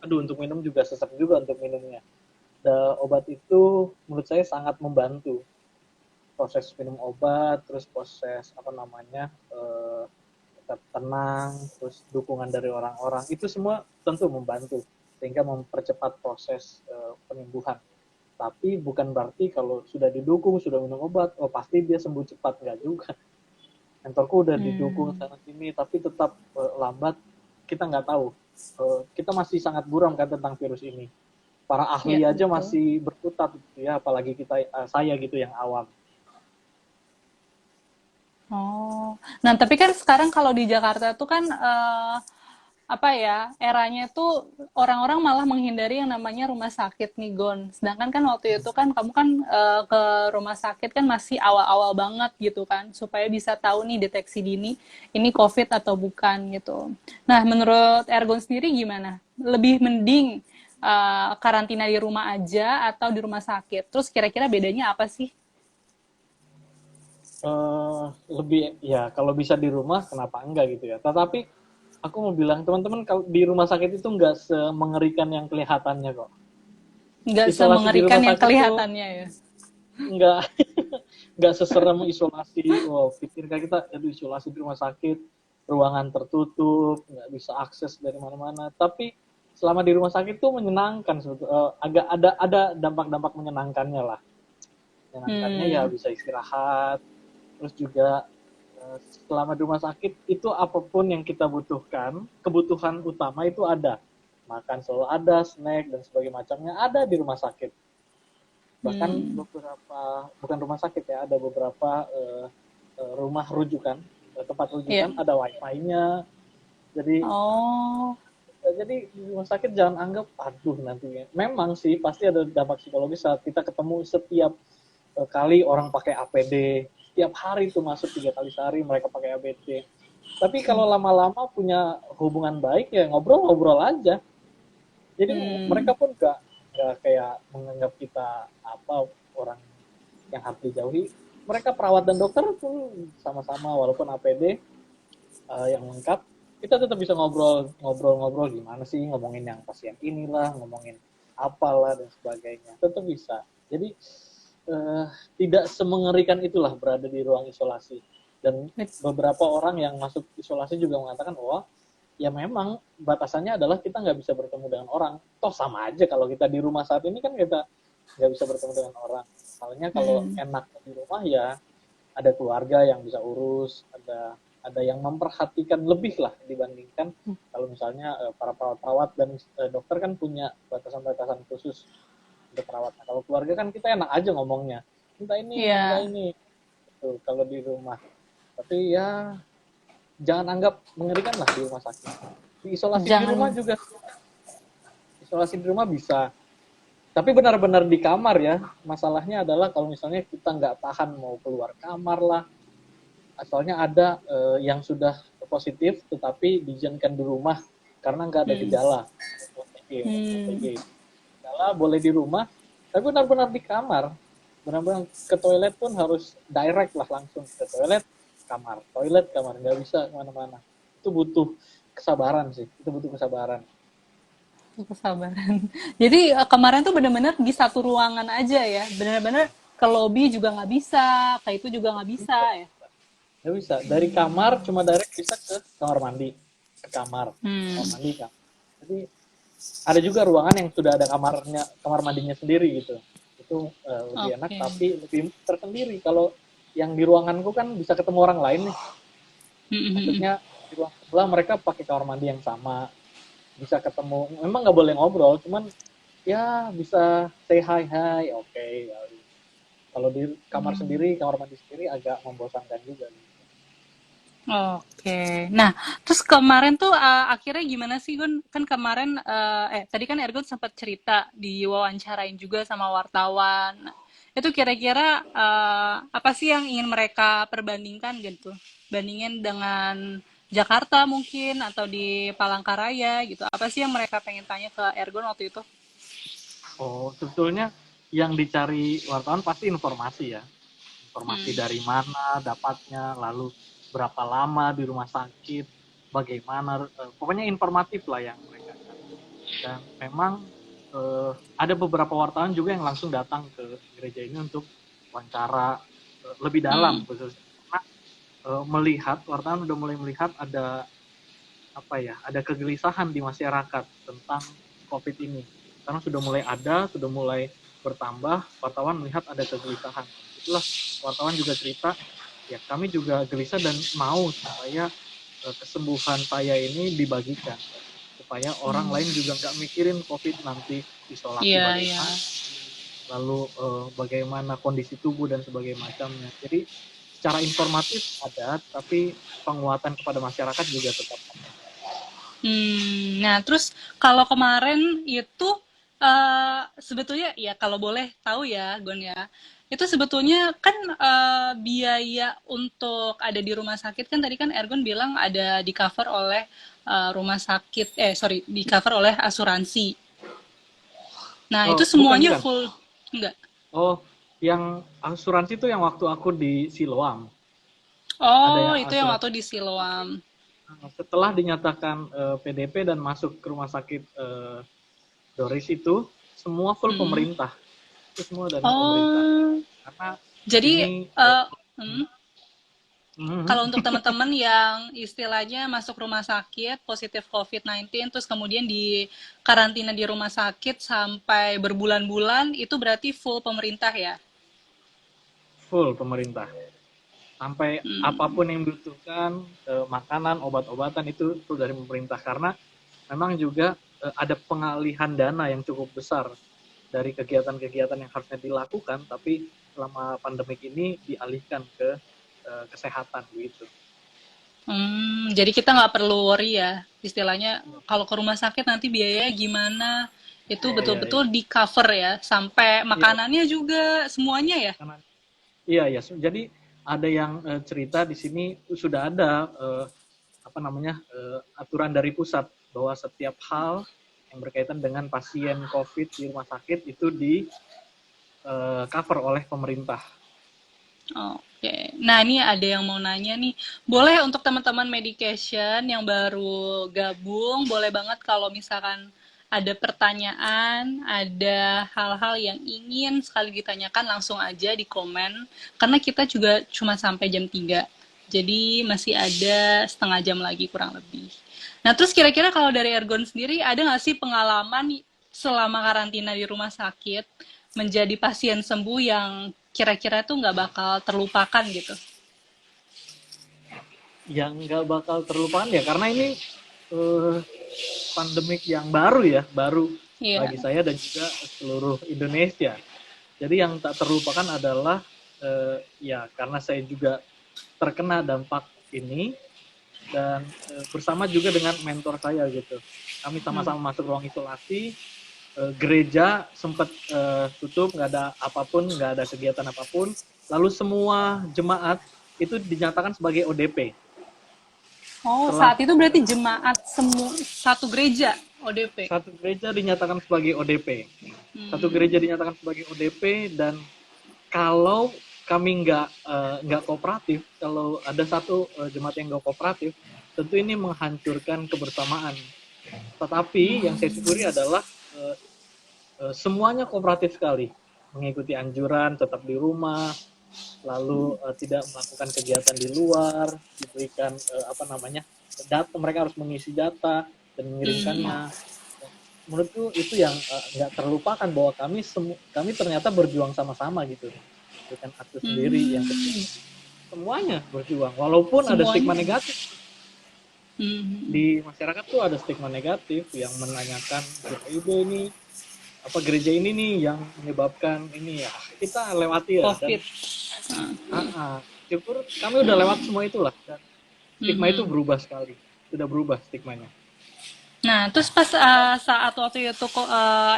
aduh untuk minum juga sesak juga untuk minumnya. Obat itu menurut saya sangat membantu proses minum obat, terus proses apa namanya tetap tenang, terus dukungan dari orang-orang itu semua tentu membantu sehingga mempercepat proses penyembuhan. Tapi bukan berarti kalau sudah didukung, sudah minum obat, oh pasti dia sembuh cepat, nggak juga. Mentorku udah didukung
Hmm.
sana sini, tapi tetap lambat. Kita nggak tahu. Kita masih sangat buram kan tentang virus ini. Para
Ya,
ahli aja
betul.
masih berkutat, gitu ya, apalagi kita, saya gitu yang awam.
Oh. Nah, tapi kan sekarang kalau di Jakarta tuh kan apa ya, eranya tuh orang-orang malah menghindari yang namanya rumah sakit nih, Gon. Sedangkan kan waktu itu kan kamu kan ke rumah sakit kan masih awal-awal banget gitu kan, supaya bisa tahu nih deteksi dini ini COVID atau bukan gitu. Nah, menurut Ergon sendiri gimana? Lebih mending karantina di rumah aja atau di rumah sakit? Terus kira-kira bedanya apa sih?
Lebih ya kalau bisa di rumah kenapa enggak gitu ya. Tetapi aku mau bilang teman-teman kalau di rumah sakit itu enggak semengerikan yang kelihatannya kok.
Nggak
Isolasi di
semengerikan
rumah
yang
sakit tuh
kelihatannya ya.
enggak enggak seserem isolasi. Wow, pikirkan kita aduh isolasi di rumah sakit, ruangan tertutup, nggak bisa akses dari mana-mana. Tapi selama di rumah sakit tuh menyenangkan sebetulnya. Agak ada dampak-dampak menyenangkannya lah. Menyenangkannya ya
Hmm.
bisa istirahat, terus juga selama di rumah sakit itu apapun yang kita butuhkan, kebutuhan utama itu ada. Makan selalu ada, snack dan sebagainya macamnya ada di rumah sakit. Bahkan
Hmm.
beberapa, bukan rumah sakit ya, ada beberapa rumah rujukan, tempat
Iya.
rujukan ada wifi-nya. Jadi
Oh.
di rumah sakit jangan anggap aduh nantinya. Memang sih pasti ada dampak psikologis saat kita ketemu setiap kali orang pakai APD, setiap hari tuh masuk 3 kali sehari mereka pakai APD. Tapi kalau lama-lama punya hubungan baik ya ngobrol-ngobrol aja. Jadi mereka
Hmm.
pun nggak kayak menganggap kita apa orang yang harus dijauhi. Mereka perawat dan dokter pun sama-sama walaupun APD yang lengkap, kita tetap bisa ngobrol-ngobrol gimana sih ngomongin yang pasien inilah, ngomongin apalah dan sebagainya. Tetap bisa. Jadi eh, tidak semengerikan itulah berada di ruang isolasi. Dan beberapa orang yang masuk isolasi juga mengatakan bahwa ya memang batasannya adalah kita nggak bisa bertemu dengan orang. Toh sama aja kalau kita di rumah saat ini kan kita nggak bisa bertemu dengan orang. Soalnya kalau
Hmm.
enak di rumah ya ada keluarga yang bisa urus, ada yang memperhatikan lebih lah dibandingkan kalau misalnya para perawat-perawat dan dokter kan punya batasan-batasan khusus untuk perawat. Nah, kalau keluarga kan kita enak aja ngomongnya, minta
Iya.
ini, tuh kalau di rumah. Tapi ya jangan anggap mengerikan lah di rumah sakit. Isolasi di rumah
Jangan.
juga, isolasi di rumah bisa. Tapi benar-benar di kamar ya. Masalahnya adalah kalau misalnya kita nggak tahan mau keluar kamar lah. Soalnya ada yang sudah positif tetapi diizinkan di rumah karena nggak ada
Hmm.
gejala. OTG, OTG.
Hmm.
Gejala boleh di rumah, tapi benar-benar di kamar. Benar-benar ke toilet pun harus direct lah langsung ke toilet kamar, nggak bisa kemana-mana. Itu butuh kesabaran sih, itu butuh kesabaran.
Kesabaran. Jadi kemarin tuh bener-bener di satu ruangan aja ya. Bener-bener ke lobby juga nggak bisa, kayak itu juga nggak bisa ya.
Nggak bisa. Dari kamar cuma direct bisa ke kamar mandi, ke kamar
Hmm.
mandi kan. Jadi ada juga ruangan yang sudah ada kamar mandinya sendiri gitu. Itu lebih enak
Oke.
tapi lebih tersendiri. Kalau yang di ruanganku kan bisa ketemu orang lain nih.
Hmm.
Maksudnya di ruang sebelah mereka pakai kamar mandi yang sama, bisa ketemu. Memang nggak boleh ngobrol, cuman ya bisa say hi hi, oke. Kalau di kamar sendiri, kamar mandi sendiri agak membosankan juga.
Oke. Nah, terus kemarin tuh akhirnya gimana sih Gun? Kan kemarin tadi kan Ergun sempat cerita diwawancarain juga sama wartawan. Nah, itu kira-kira apa sih yang ingin mereka perbandingkan gitu? Bandingin dengan Jakarta mungkin atau di Palangkaraya gitu. Apa sih yang mereka pengen tanya ke Ergun waktu itu?
Oh, sebetulnya yang dicari wartawan pasti informasi ya. Informasi
Hmm.
dari mana dapatnya, lalu berapa lama di rumah sakit, bagaimana, pokoknya informatif lah yang mereka cari. Dan memang ada beberapa wartawan juga yang langsung datang ke gereja ini untuk wawancara lebih dalam
Hmm.
khususnya. Karena melihat, wartawan udah mulai melihat ada apa ya, ada kegelisahan di masyarakat tentang COVID ini. Karena sudah mulai bertambah, wartawan melihat ada kegelisahan. Itulah wartawan juga cerita, ya kami juga gelisah dan mau supaya kesembuhan saya ini dibagikan. Supaya orang lain juga nggak mikirin COVID nanti isolasi
Iya, iya.
bagaimana, lalu bagaimana kondisi tubuh dan sebagainya macamnya. Jadi secara informatif ada, tapi penguatan kepada masyarakat juga tetap ada.
Nah terus kalau kemarin itu sebetulnya ya kalau boleh tahu ya, Gon ya, itu sebetulnya kan biaya untuk ada di rumah sakit kan tadi kan Ergon bilang ada di cover oleh rumah sakit, sorry, di cover oleh asuransi. Nah itu
Oh, bukan,
semuanya
bukan.
full, enggak?
Oh, yang asuransi itu yang waktu aku di Siloam. Ada
Oh
yang
itu yang
asuransi.
waktu di Siloam.
Setelah dinyatakan PDP dan masuk ke rumah sakit Doris itu, semua full
Mm.
pemerintah. Itu semua dana pemerintah.
Oh
Karena
jadi
ini
hmm.
mm,
Kalau untuk teman-teman yang istilahnya masuk rumah sakit positif COVID-19 terus kemudian di karantina di rumah sakit sampai berbulan-bulan itu berarti full pemerintah ya.
full pemerintah. Sampai
Hmm.
apapun yang dibutuhkan, makanan, obat-obatan itu full dari pemerintah. Karena memang juga ada pengalihan dana yang cukup besar dari kegiatan-kegiatan yang harusnya dilakukan, tapi selama pandemik ini dialihkan ke kesehatan gitu.
Jadi kita nggak perlu worry ya, istilahnya kalau ke rumah sakit nanti biayanya gimana, itu
Iya, iya, iya.
betul-betul di cover ya, sampai
Iya,
makanannya juga semuanya ya.
karena iya, iya. Jadi ada yang cerita di sini sudah ada apa namanya aturan dari pusat bahwa setiap hal yang berkaitan dengan pasien COVID di rumah sakit itu di cover oleh pemerintah.
Oke, nah ini ada yang mau nanya nih. Boleh untuk teman-teman medication yang baru gabung, boleh banget kalau misalkan ada pertanyaan, ada hal-hal yang ingin sekali ditanyakan langsung aja di komen. Karena kita juga cuma sampai jam 3. Jadi masih ada setengah jam lagi kurang lebih. Nah terus kira-kira kalau dari Ergon sendiri ada nggak sih pengalaman selama karantina di rumah sakit menjadi pasien sembuh yang kira-kira tuh nggak bakal terlupakan gitu.
Yang nggak bakal terlupakan ya karena ini eh, pandemik yang baru ya, baru
Iya.
bagi saya dan juga seluruh Indonesia. Jadi yang tak terlupakan adalah ya karena saya juga terkena dampak ini dan bersama juga dengan mentor saya gitu. Kami
Hmm.
sama-sama masuk ruang isolasi, gereja sempat tutup, nggak ada apapun, nggak ada kegiatan apapun. Lalu semua jemaat itu dinyatakan sebagai ODP.
Oh,
Setelah
saat itu berarti jemaat semua satu gereja ODP.
satu gereja dinyatakan sebagai ODP. Satu
Hmm.
gereja dinyatakan sebagai ODP dan kalau kami nggak kooperatif, kalau ada satu jemaat yang nggak kooperatif, tentu ini menghancurkan kebersamaan. Tetapi yang saya syukuri adalah semuanya kooperatif sekali, mengikuti anjuran tetap di rumah, lalu tidak melakukan kegiatan di luar, diberikan apa namanya data, mereka harus mengisi data dan
Hmm.
mengirimkannya. Menurutku itu yang nggak terlupakan bahwa kami ternyata berjuang sama-sama gitu, bukan aku sendiri yang
Hmm.
berjuang, semuanya berjuang walaupun ada stigma
Semuanya.
negatif
Hmm.
di masyarakat tuh, ada stigma negatif yang menanyakan GPIB ini apa gereja ini nih yang menyebabkan ini ya, kita lewati ya. Dan
COVID.
syukur kami udah lewat semua itulah, dan stigma itu
Mhm.
berubah sekali, sudah berubah stigmanya.
Nah, terus pas saat waktu itu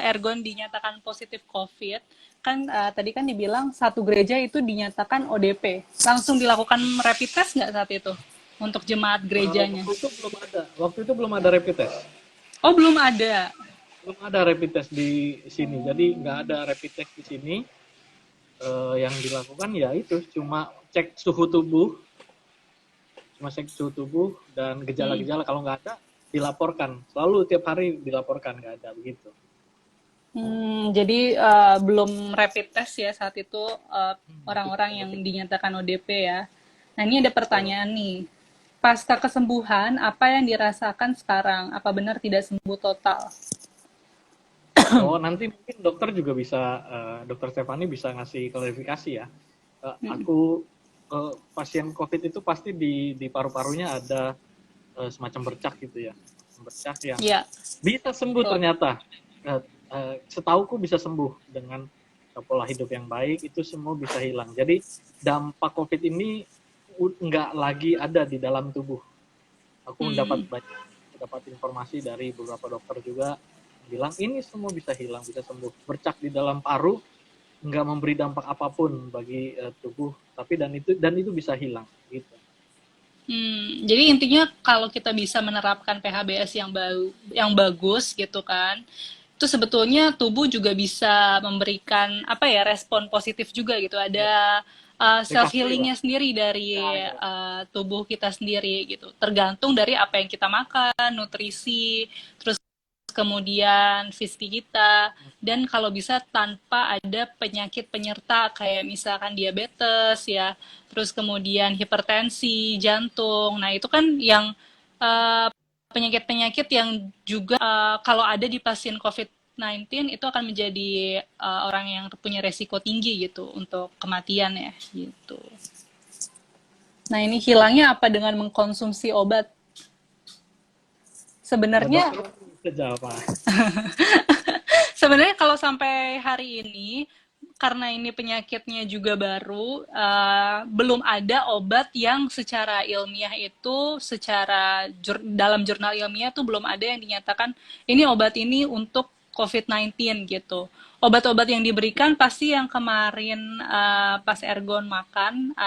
Ergon dinyatakan positif COVID, kan tadi kan dibilang satu gereja itu dinyatakan ODP. Langsung dilakukan rapid test nggak saat itu untuk jemaat gerejanya?
Waktu itu belum ada rapid test.
Oh, belum ada.
Belum ada rapid test di sini, jadi nggak ada rapid test di sini. Yang dilakukan ya itu cuma cek suhu tubuh dan
Hmm.
gejala-gejala. Kalau nggak ada, dilaporkan, selalu tiap hari dilaporkan nggak ada, begitu.
Jadi belum rapid test ya saat itu orang-orang yang
Rapid.
dinyatakan ODP ya. Nah, ini ada
Betul.
pertanyaan nih. Pasca kesembuhan, apa yang dirasakan sekarang? Apa benar tidak sembuh total?
Oh, nanti mungkin dokter juga bisa, dokter Stefani bisa ngasih klarifikasi ya. Aku pasien COVID itu pasti di paru-parunya ada semacam bercak gitu ya, bercak yang
Ya,
bisa sembuh
betul.
ternyata. Setauku bisa sembuh dengan pola hidup yang baik, itu semua bisa hilang. Jadi dampak COVID ini nggak lagi ada di dalam tubuh. Aku
Hmm.
dapat informasi dari beberapa dokter juga bilang ini semua bisa hilang, bisa sembuh. Bercak di dalam paru nggak memberi dampak apapun bagi tubuh, tapi dan itu bisa hilang gitu.
Jadi intinya kalau kita bisa menerapkan PHBS yang bagus gitu kan, itu sebetulnya tubuh juga bisa memberikan apa ya respon positif juga gitu.
Ya,
Ada self
recovery lah.
healingnya sendiri
Ya,
dari
ya.
tubuh kita sendiri gitu. Tergantung dari apa yang kita makan, nutrisi, terus kemudian visi kita, dan kalau bisa tanpa ada penyakit penyerta kayak misalkan diabetes ya, terus kemudian hipertensi, jantung. Nah, itu kan yang eh, penyakit-penyakit yang juga kalau ada di pasien COVID-19 itu akan menjadi orang yang punya resiko tinggi gitu untuk kematian ya gitu. Nah, ini hilangnya apa dengan mengkonsumsi obat? Sebenarnya
Dokter bisa jawab.
Sebenarnya kalau sampai hari ini, karena ini penyakitnya juga baru, belum ada obat yang secara ilmiah itu, dalam jurnal ilmiah tuh belum ada yang dinyatakan ini obat ini untuk COVID-19 gitu. Obat-obat yang diberikan pasti yang kemarin pas Ergon makan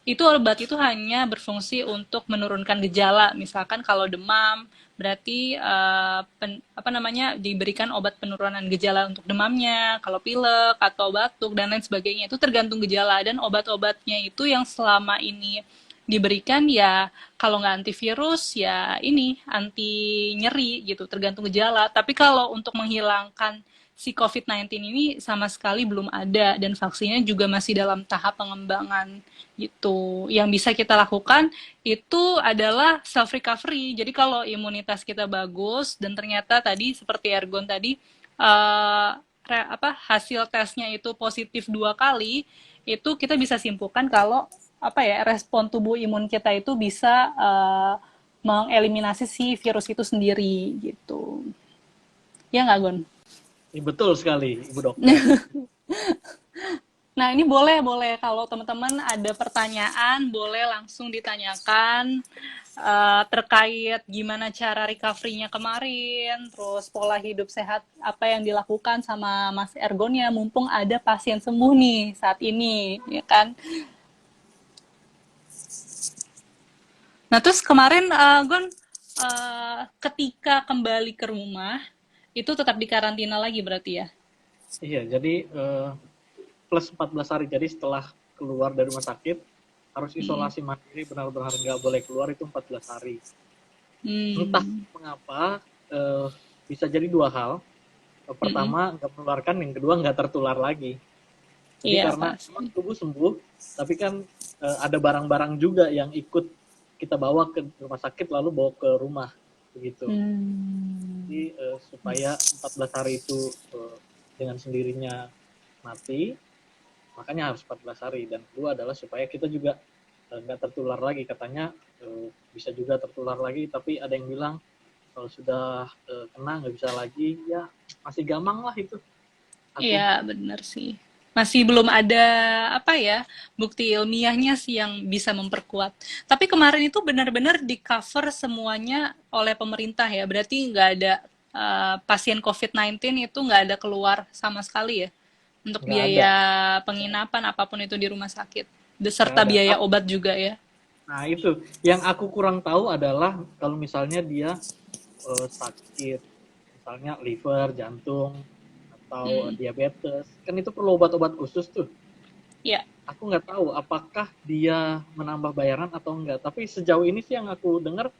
itu obat itu hanya berfungsi untuk menurunkan gejala. Misalkan kalau demam, berarti apa namanya diberikan obat penurunan gejala untuk demamnya. Kalau pilek atau batuk dan lain sebagainya itu tergantung gejala, dan obat-obatnya itu yang selama ini diberikan ya kalau nggak antivirus ya ini anti nyeri gitu, tergantung gejala. Tapi kalau untuk menghilangkan si COVID-19 ini sama sekali belum ada, dan vaksinnya juga masih dalam tahap pengembangan gitu. Yang bisa kita lakukan itu adalah self recovery. Jadi kalau imunitas kita bagus dan ternyata tadi seperti Ergon tadi hasil tesnya itu positif 2 kali, itu kita bisa simpulkan kalau apa ya respon tubuh imun kita itu bisa mengeliminasi si virus itu sendiri gitu. Ya nggak Gon?
Betul sekali, Ibu Dokter.
Nah, ini boleh, boleh. Kalau teman-teman ada pertanyaan, boleh langsung ditanyakan terkait gimana cara recovery-nya kemarin, terus pola hidup sehat apa yang dilakukan sama Mas Ergonnya, mumpung ada pasien sembuh nih saat ini, ya kan? Nah, terus kemarin, Gon, ketika kembali ke rumah, itu tetap dikarantina lagi berarti ya?
Iya, jadi plus 14 hari. Jadi setelah keluar dari rumah sakit, harus isolasi mandiri, benar-benar nggak boleh keluar itu 14 hari. Entah
Hmm,
mengapa, bisa jadi dua hal.
mm-mm.
Pertama, nggak menularkan, yang kedua nggak tertular lagi. Jadi
Iya,
karena
pasti.
memang tubuh sembuh, tapi kan ada barang-barang juga yang ikut kita bawa ke rumah sakit lalu bawa ke rumah, begitu.
Hmm.
Jadi supaya 14 hari itu dengan sendirinya mati, makanya harus 14 hari. Dan kedua adalah supaya kita juga nggak tertular lagi. Katanya bisa juga tertular lagi, tapi ada yang bilang Kalau sudah kena nggak bisa lagi, ya masih gampang lah itu. Aku
Iya, benar sih. Masih belum ada apa ya bukti ilmiahnya sih yang bisa memperkuat. Tapi kemarin itu benar-benar di cover semuanya oleh pemerintah ya. Berarti nggak ada pasien COVID-19 itu nggak ada keluar sama sekali ya untuk
nggak ada,
biaya penginapan apapun itu di rumah sakit,
nggak
beserta
ada.
biaya obat juga ya.
Nah itu yang aku kurang tahu adalah kalau misalnya dia sakit, misalnya liver, jantung, atau
Hmm,
diabetes, kan itu perlu obat-obat khusus tuh.
ya.
Aku nggak tahu apakah dia menambah bayaran atau enggak. Tapi sejauh ini sih yang aku dengar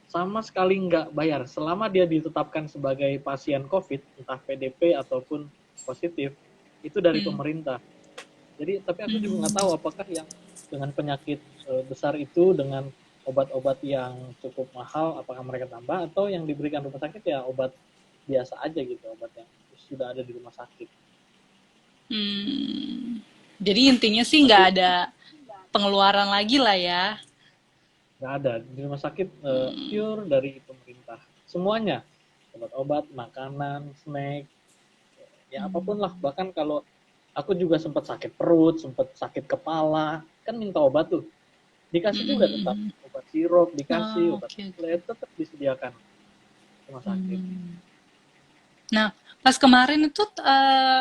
sama sekali nggak bayar. Selama dia ditetapkan sebagai pasien COVID, entah PDP ataupun positif, itu dari
Hmm,
pemerintah. Jadi, tapi aku juga nggak tahu
hmm.
apakah yang dengan penyakit besar itu dengan obat-obat yang cukup mahal, apakah mereka tambah atau yang diberikan rumah sakit ya obat biasa aja gitu, obat yang sudah ada di rumah sakit.
Hmm. Jadi intinya sih nggak
Tapi
ada pengeluaran lagi lah ya.
nggak ada di rumah sakit, pure dari pemerintah semuanya, obat-obat, makanan, snack, ya apapun lah. Bahkan kalau aku juga sempat sakit perut, sempat sakit kepala, kan minta obat tuh, dikasih juga tetap
Hmm.
obat sirup, dikasih
Oh,
obat
oke, oke.
tablet, tetap disediakan rumah sakit.
Hmm. Nah, pas kemarin itu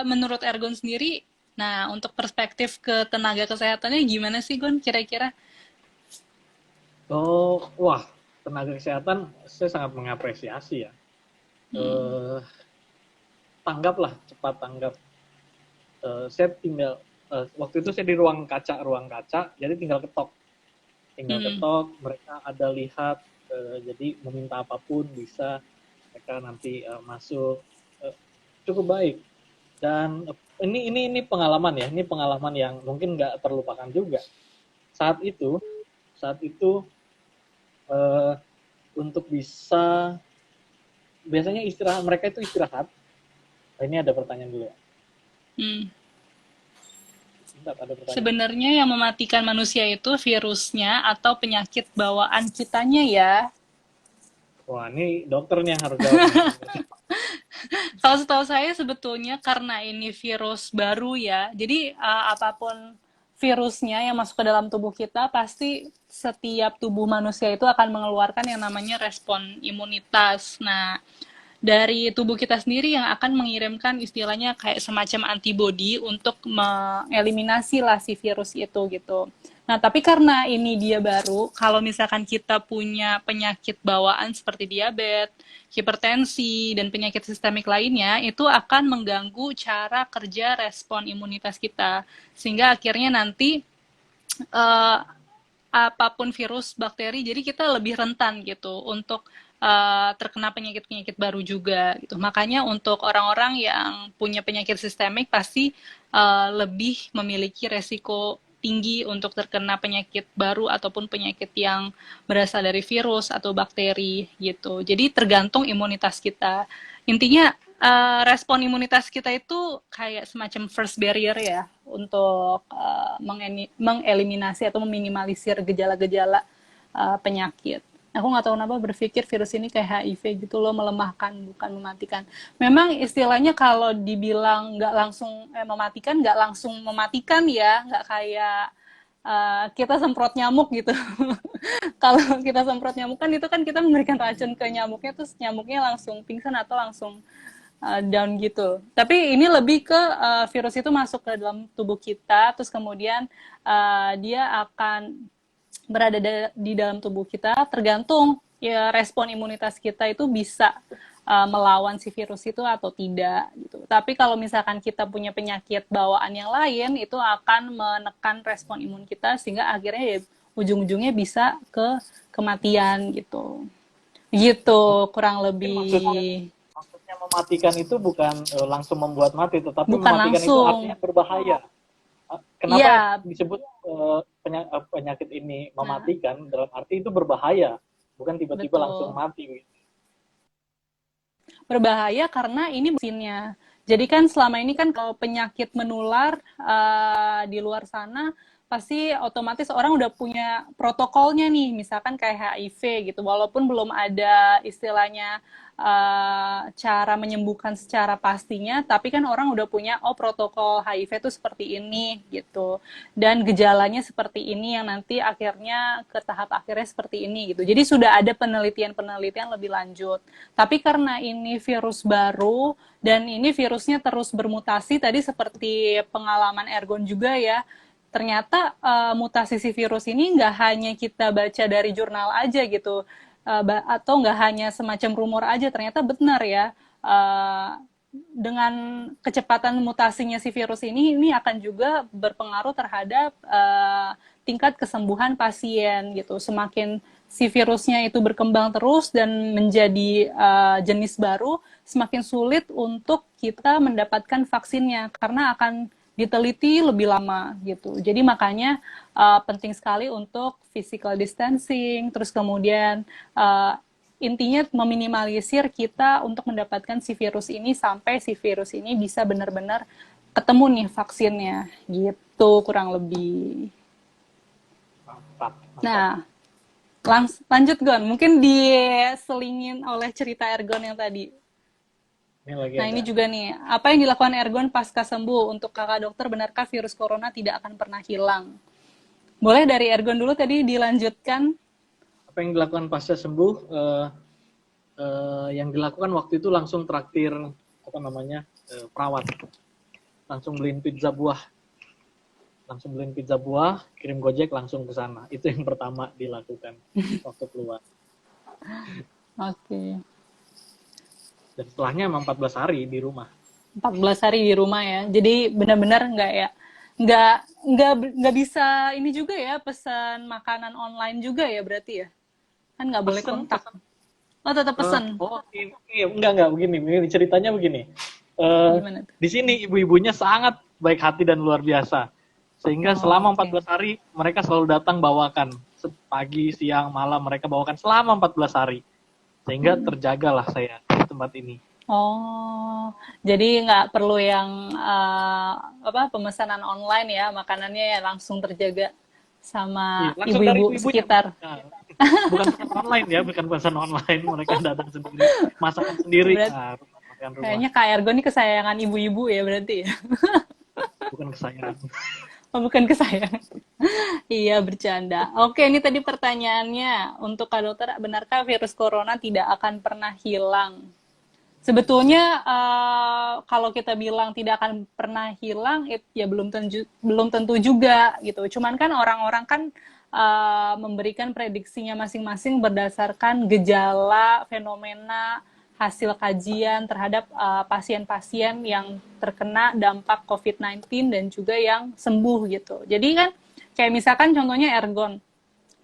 menurut Ergon sendiri, nah untuk perspektif ke tenaga kesehatannya gimana sih Gon kira-kira?
Oh, wah, tenaga kesehatan saya sangat mengapresiasi ya.
Hmm.
Eh, tanggaplah, cepat tanggap. Saya tinggal waktu itu saya di ruang kaca, jadi tinggal
Hmm.
ketok, mereka ada lihat, jadi meminta apapun bisa, mereka nanti masuk, uh, cukup baik. Dan ini pengalaman ya, ini pengalaman yang mungkin nggak terlupakan juga. Saat itu, saat itu uh, untuk bisa biasanya istirahat mereka itu istirahat. Nah, ini ada pertanyaan dulu ya.
Hmm.
Bentar, ada pertanyaan.
Sebenarnya yang mematikan manusia itu virusnya atau penyakit bawaan kitanya ya.
Wah, ini dokter nih yang harus jawab nih.
Kalau setahu saya sebetulnya karena ini virus baru ya, jadi apapun virusnya yang masuk ke dalam tubuh kita, pasti setiap tubuh manusia itu akan mengeluarkan yang namanya respon imunitas. Nah, dari tubuh kita sendiri yang akan mengirimkan istilahnya kayak semacam antibodi untuk mengeliminasi lah si virus itu gitu. Nah, tapi karena ini dia baru, kalau misalkan kita punya penyakit bawaan seperti diabetes, hipertensi, dan penyakit sistemik lainnya, itu akan mengganggu cara kerja respon imunitas kita. Sehingga akhirnya nanti eh, apapun virus, bakteri, jadi kita lebih rentan gitu untuk terkena penyakit-penyakit baru juga gitu. Makanya untuk orang-orang yang punya penyakit sistemik pasti lebih memiliki resiko tinggi untuk terkena penyakit baru ataupun penyakit yang berasal dari virus atau bakteri gitu. Jadi tergantung imunitas kita. Intinya respon imunitas kita itu kayak semacam first barrier ya untuk mengeliminasi atau meminimalisir gejala-gejala penyakit. Aku nggak tahu kenapa berpikir virus ini kayak HIV gitu loh, melemahkan bukan mematikan. Memang istilahnya kalau dibilang nggak langsung mematikan, nggak langsung mematikan ya, nggak kayak kita semprot nyamuk gitu. Kalau kita semprot nyamuk kan itu kan kita memberikan racun ke nyamuknya, terus nyamuknya langsung pingsan atau langsung down gitu. Tapi ini lebih ke virus itu masuk ke dalam tubuh kita, terus kemudian dia akan berada di dalam tubuh kita, tergantung ya respon imunitas kita itu bisa melawan si virus itu atau tidak gitu. Tapi kalau misalkan kita punya penyakit bawaan yang lain, itu akan menekan respon imun kita sehingga akhirnya ya ujung-ujungnya bisa ke kematian gitu. Gitu kurang
Mungkin maksudnya
lebih.
maksudnya mematikan itu bukan langsung membuat mati, tetapi
Bukan
mematikan itu artinya
langsung.
berbahaya. Kenapa
Iya.
disebut penyakit ini
Nah,
mematikan? Dalam arti itu berbahaya, bukan tiba-tiba langsung
betul.
mati.
Berbahaya karena ini mesinnya. Jadi kan selama ini kan kalau penyakit menular di luar sana pasti otomatis orang udah punya protokolnya nih, misalkan kayak HIV gitu, walaupun belum ada istilahnya cara menyembuhkan secara pastinya, tapi kan orang udah punya, oh protokol HIV itu seperti ini gitu, dan gejalanya seperti ini yang nanti akhirnya ke tahap akhirnya seperti ini gitu. Jadi sudah ada penelitian-penelitian lebih lanjut. Tapi karena ini virus baru dan ini virusnya terus bermutasi, tadi seperti pengalaman Ergon juga ya, ternyata mutasi si virus ini nggak hanya kita baca dari jurnal aja gitu, atau nggak hanya semacam rumor aja, ternyata benar ya, dengan kecepatan mutasinya si virus ini akan juga berpengaruh terhadap tingkat kesembuhan pasien gitu. Semakin si virusnya itu berkembang terus dan menjadi jenis baru, semakin sulit untuk kita mendapatkan vaksinnya karena akan diteliti lebih lama gitu. Jadi makanya penting sekali untuk physical distancing, terus kemudian intinya meminimalisir kita untuk mendapatkan si virus ini sampai si virus ini bisa benar-benar ketemu nih vaksinnya gitu kurang lebih.
Mantap.
Nah, lanjut Gon, mungkin diselingin oleh cerita Ergon yang tadi.
Ini lagi
Nah
ada.
ini juga nih, apa yang dilakukan Ergon pasca sembuh untuk kakak dokter, benarkah virus corona tidak akan pernah hilang? Boleh dari Ergon dulu tadi dilanjutkan.
Apa yang dilakukan pasca sembuh? Yang dilakukan waktu itu langsung traktir perawat, langsung beliin pizza buah, kirim Gojek langsung ke sana. Itu yang pertama dilakukan waktu keluar.
Oke.
Dan setelahnya emang 14 hari di rumah.
14 hari di rumah ya. Jadi benar-benar nggak bisa ini juga ya, pesan makanan online juga ya berarti ya. Kan nggak boleh kontak. Oh, tetap pesan.
Enggak begini ceritanya begini.
Gimana tuh?
Di sini ibu-ibunya sangat baik hati dan luar biasa. Sehingga selama 14 hari mereka selalu datang bawakan. Pagi, siang, malam mereka bawakan selama 14 hari. Sehingga terjagalah saya di tempat ini.
Oh, jadi nggak perlu yang pemesanan online ya, makanannya ya langsung terjaga sama
Langsung dari
ibu-ibu
ibu-ibunya.
sekitar.
Bukan pesan online ya, bukan pesan online. Mereka datang sendiri, masakan sendiri.
Makan rumah. Kayaknya Kak Ergo ini kesayangan ibu-ibu ya berarti ya.
Bukan kesayangan.
Oh, bukan kesayangan. Iya, bercanda. Oke, ini tadi pertanyaannya. Untuk Kak Dokter, benarkah virus corona tidak akan pernah hilang? Sebetulnya kalau kita bilang tidak akan pernah hilang, ya belum tentu juga gitu. Cuman kan orang-orang kan memberikan prediksinya masing-masing berdasarkan gejala, fenomena, hasil kajian terhadap pasien-pasien yang terkena dampak COVID-19 dan juga yang sembuh gitu. Jadi kan kayak misalkan contohnya Ergon.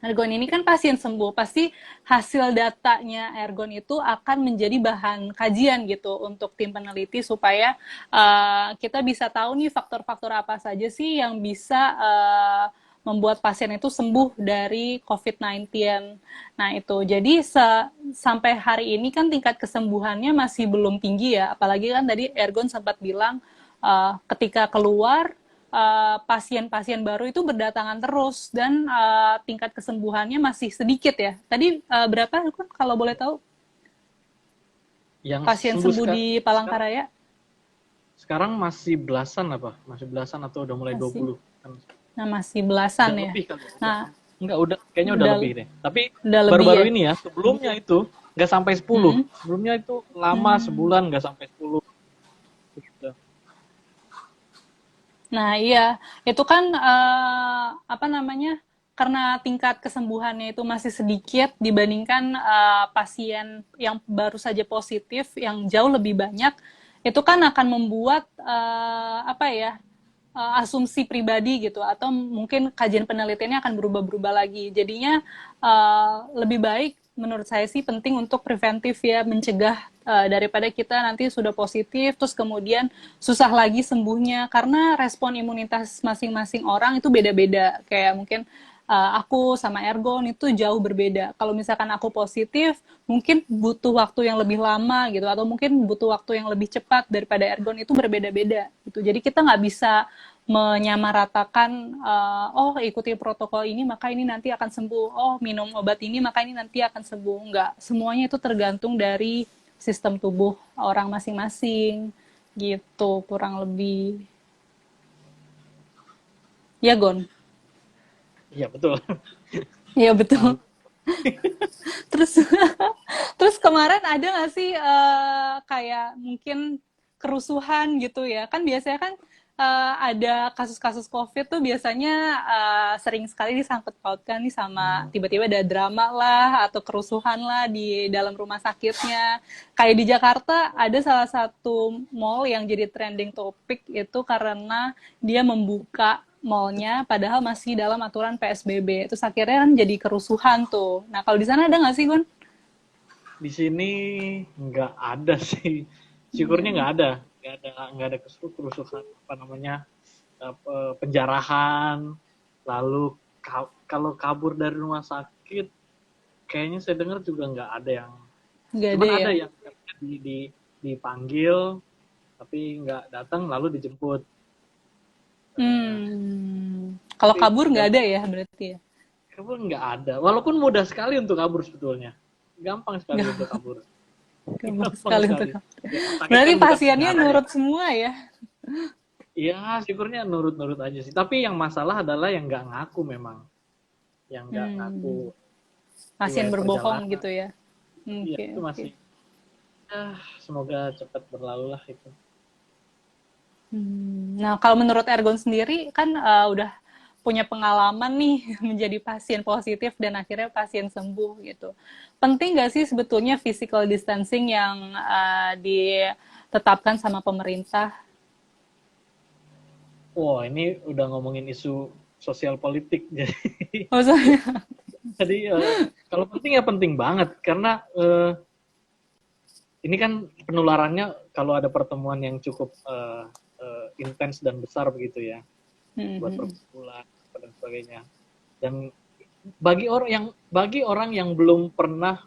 Ergon ini kan pasien sembuh, pasti hasil datanya Ergon itu akan menjadi bahan kajian gitu untuk tim peneliti supaya kita bisa tahu nih faktor-faktor apa saja sih yang bisa membuat pasien itu sembuh dari COVID-19. Nah itu, jadi sampai hari ini kan tingkat kesembuhannya masih belum tinggi ya, apalagi kan tadi Ergon sempat bilang ketika keluar, pasien-pasien baru itu berdatangan terus dan tingkat kesembuhannya masih sedikit ya. Tadi berapa kan kalau boleh tahu?
Yang
pasien sembuh di Palangkaraya?
Sekarang masih belasan apa? Masih belasan atau udah mulai 20?
Nah, masih belasan
udah
ya.
Lebih kali.
Nah,
kayaknya udah lebih deh. Tapi
ya?
baru-baru ini ya, sebelumnya itu nggak sampai 10. Sebelumnya itu lama sebulan nggak sampai 10. Gitu.
Nah iya, itu kan karena tingkat kesembuhannya itu masih sedikit dibandingkan pasien yang baru saja positif yang jauh lebih banyak, itu kan akan membuat asumsi pribadi gitu, atau mungkin kajian penelitiannya akan berubah-berubah lagi. Jadinya lebih baik menurut saya sih penting untuk preventif ya, mencegah daripada kita nanti sudah positif terus kemudian susah lagi sembuhnya, karena respon imunitas masing-masing orang itu beda-beda. Kayak mungkin aku sama Ergon itu jauh berbeda. Kalau misalkan aku positif, mungkin butuh waktu yang lebih lama gitu, atau mungkin butuh waktu yang lebih cepat daripada Ergon, itu berbeda-beda gitu. Jadi kita nggak bisa menyamaratakan, oh ikuti protokol ini maka ini nanti akan sembuh, oh minum obat ini maka ini nanti akan sembuh. Enggak, semuanya itu tergantung dari sistem tubuh orang masing-masing gitu kurang lebih. Ya Gon.
Iya betul.
Iya betul.
Paham.
Terus terus kemarin ada nggak sih kayak mungkin kerusuhan gitu ya? Kan biasanya kan ada kasus-kasus COVID tuh biasanya sering sekali disangkut pautkan nih sama tiba-tiba ada drama lah atau kerusuhan lah di dalam rumah sakitnya. Kayak di Jakarta ada salah satu mall yang jadi trending topik itu karena dia membuka mallnya padahal masih dalam aturan PSBB. Terus akhirnya kan jadi kerusuhan tuh. Nah kalau di sana ada nggak sih Gun?
Di sini nggak ada sih. Syukurnya nggak ada kerusuhan apa namanya penjarahan. Lalu kalau kabur dari rumah sakit, kayaknya saya dengar juga nggak ada yang.
Nggak
Cuman
ada ya?
ada yang dipanggil tapi nggak datang lalu dijemput.
Kalau
Tapi
kabur nggak ada ya berarti ya?
kabur nggak ada. Walaupun mudah sekali untuk kabur sebetulnya. Gampang sekali untuk kabur.
Gampang
Gampang
sekali untuk
sekali.
kabur.
Ya, sakit
Berarti
kan bukan
pasiennya
perkara ya.
nurut semua ya?
Iya, syukurnya nurut-nurut aja sih. Tapi yang masalah adalah yang nggak ngaku memang. Yang nggak ngaku
Hmm, pasien
riwayat
berbohong
perjalanan.
gitu ya?
Iya,
Oke,
itu
oke.
masih. Semoga cepat berlalu lah itu.
Nah, kalau menurut Ergon sendiri kan udah punya pengalaman nih menjadi pasien positif dan akhirnya pasien sembuh gitu. Penting nggak sih sebetulnya physical distancing yang ditetapkan sama pemerintah?
Wah, ini udah ngomongin isu sosial politik.
Maksudnya,
Jadi kalau penting ya penting banget. Karena ini kan penularannya kalau ada pertemuan yang cukup intens dan besar begitu ya. Buat perkumpulan dan sebagainya. Dan bagi orang yang belum pernah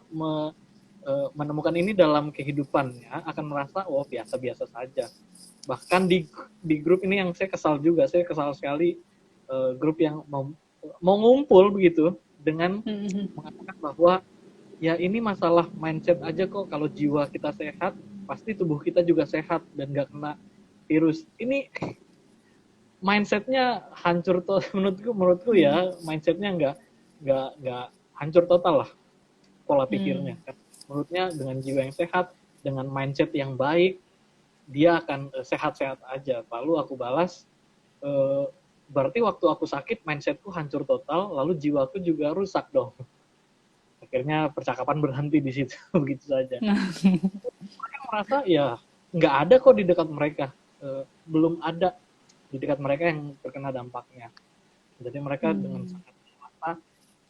menemukan ini dalam kehidupannya akan merasa oh biasa-biasa saja. Bahkan di grup ini yang saya kesal sekali grup yang mau ngumpul begitu dengan mengatakan bahwa ya ini masalah mindset aja kok, kalau jiwa kita sehat pasti tubuh kita juga sehat dan nggak kena virus. Ini mindsetnya hancur tuh menurutku ya mindsetnya nggak hancur total lah pola pikirnya. Menurutnya dengan jiwa yang sehat, dengan mindset yang baik, dia akan sehat-sehat aja. Lalu aku balas, berarti waktu aku sakit mindsetku hancur total, lalu jiwaku juga rusak dong. Akhirnya percakapan berhenti di situ begitu saja. Mereka merasa ya nggak ada kok di dekat mereka, belum ada di dekat mereka yang terkena dampaknya. Jadi mereka dengan sangat merasa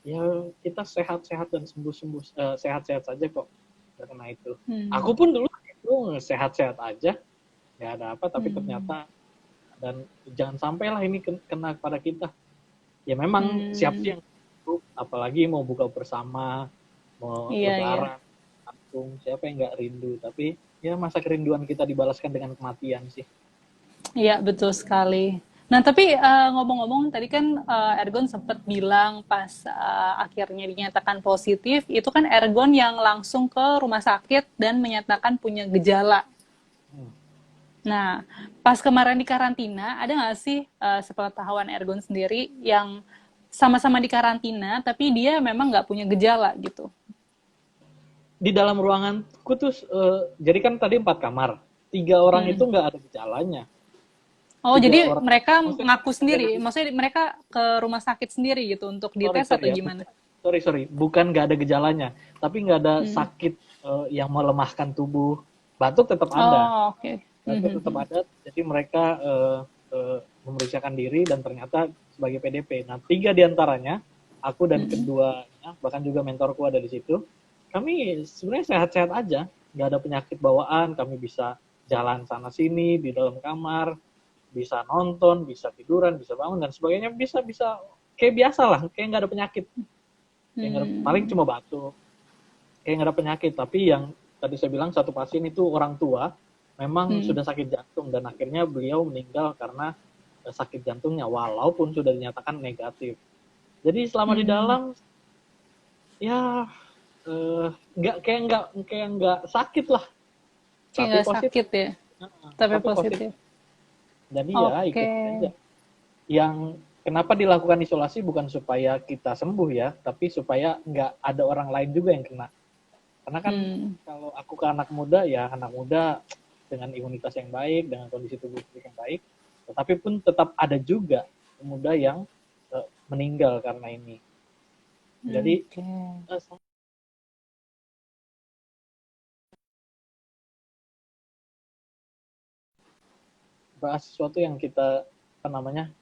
ya kita sehat-sehat dan sembuh-sembuh, sehat-sehat saja kok karena itu. Aku pun dulu itu sehat-sehat aja, nggak ada apa, tapi ternyata dan jangan sampailah ini kena pada kita. Ya memang siap sih yang apalagi mau buka bersama, mau
iya, iya.
lebaran, kampung, siapa yang nggak rindu? Tapi ya masa kerinduan kita dibalaskan dengan kematian sih.
Iya, betul sekali. Nah, tapi ngomong-ngomong, tadi kan Ergon sempat bilang pas akhirnya dinyatakan positif, itu kan Ergon yang langsung ke rumah sakit dan menyatakan punya gejala. Nah, pas kemarin di karantina, ada nggak sih sepengetahuan Ergon sendiri yang sama-sama di karantina, tapi dia memang nggak punya gejala gitu?
Di dalam ruanganku tuh, jadi kan tadi 4 kamar, 3 orang itu nggak ada gejalanya.
Oh,
3
jadi
orang,
mereka
maksudnya
ngaku
ada
sendiri, maksudnya mereka ke rumah sakit sendiri gitu untuk dites
sorry
atau
ya,
gimana?
bukan nggak ada gejalanya, tapi nggak ada sakit yang melemahkan tubuh. Batuk tetap ada,
Oh, oke.
jadi mereka memeriksakan diri dan ternyata sebagai PDP. Nah, 3 diantaranya, aku dan keduanya, bahkan juga mentorku ada di situ, kami sebenarnya sehat-sehat aja, nggak ada penyakit bawaan, kami bisa jalan sana sini di dalam kamar, bisa nonton, bisa tiduran, bisa bangun dan sebagainya, bisa bisa kayak biasa lah, kayak nggak ada penyakit, kayak paling
Hmm.
cuma batuk, kayak nggak ada penyakit. Tapi yang tadi saya bilang satu pasien itu orang tua, memang
Hmm.
sudah sakit jantung dan akhirnya beliau meninggal karena sakit jantungnya, walaupun sudah dinyatakan negatif. Jadi selama di
Hmm.
dalam ya nggak sakit lah,
Kayak
tapi
nggak
positif.
sakit ya,
Heeh,
tapi
tapi positif.
positif.
Jadi ya
Oke.
ikutin aja. Yang kenapa dilakukan isolasi bukan supaya kita sembuh ya, tapi supaya nggak ada orang lain juga yang kena. Karena kan
Hmm.
kalau aku ke anak muda, ya anak muda dengan imunitas yang baik, dengan kondisi tubuh yang baik, tetapi pun tetap ada juga pemuda yang meninggal karena ini. Jadi
Oke.
bahas sesuatu yang kita apa namanya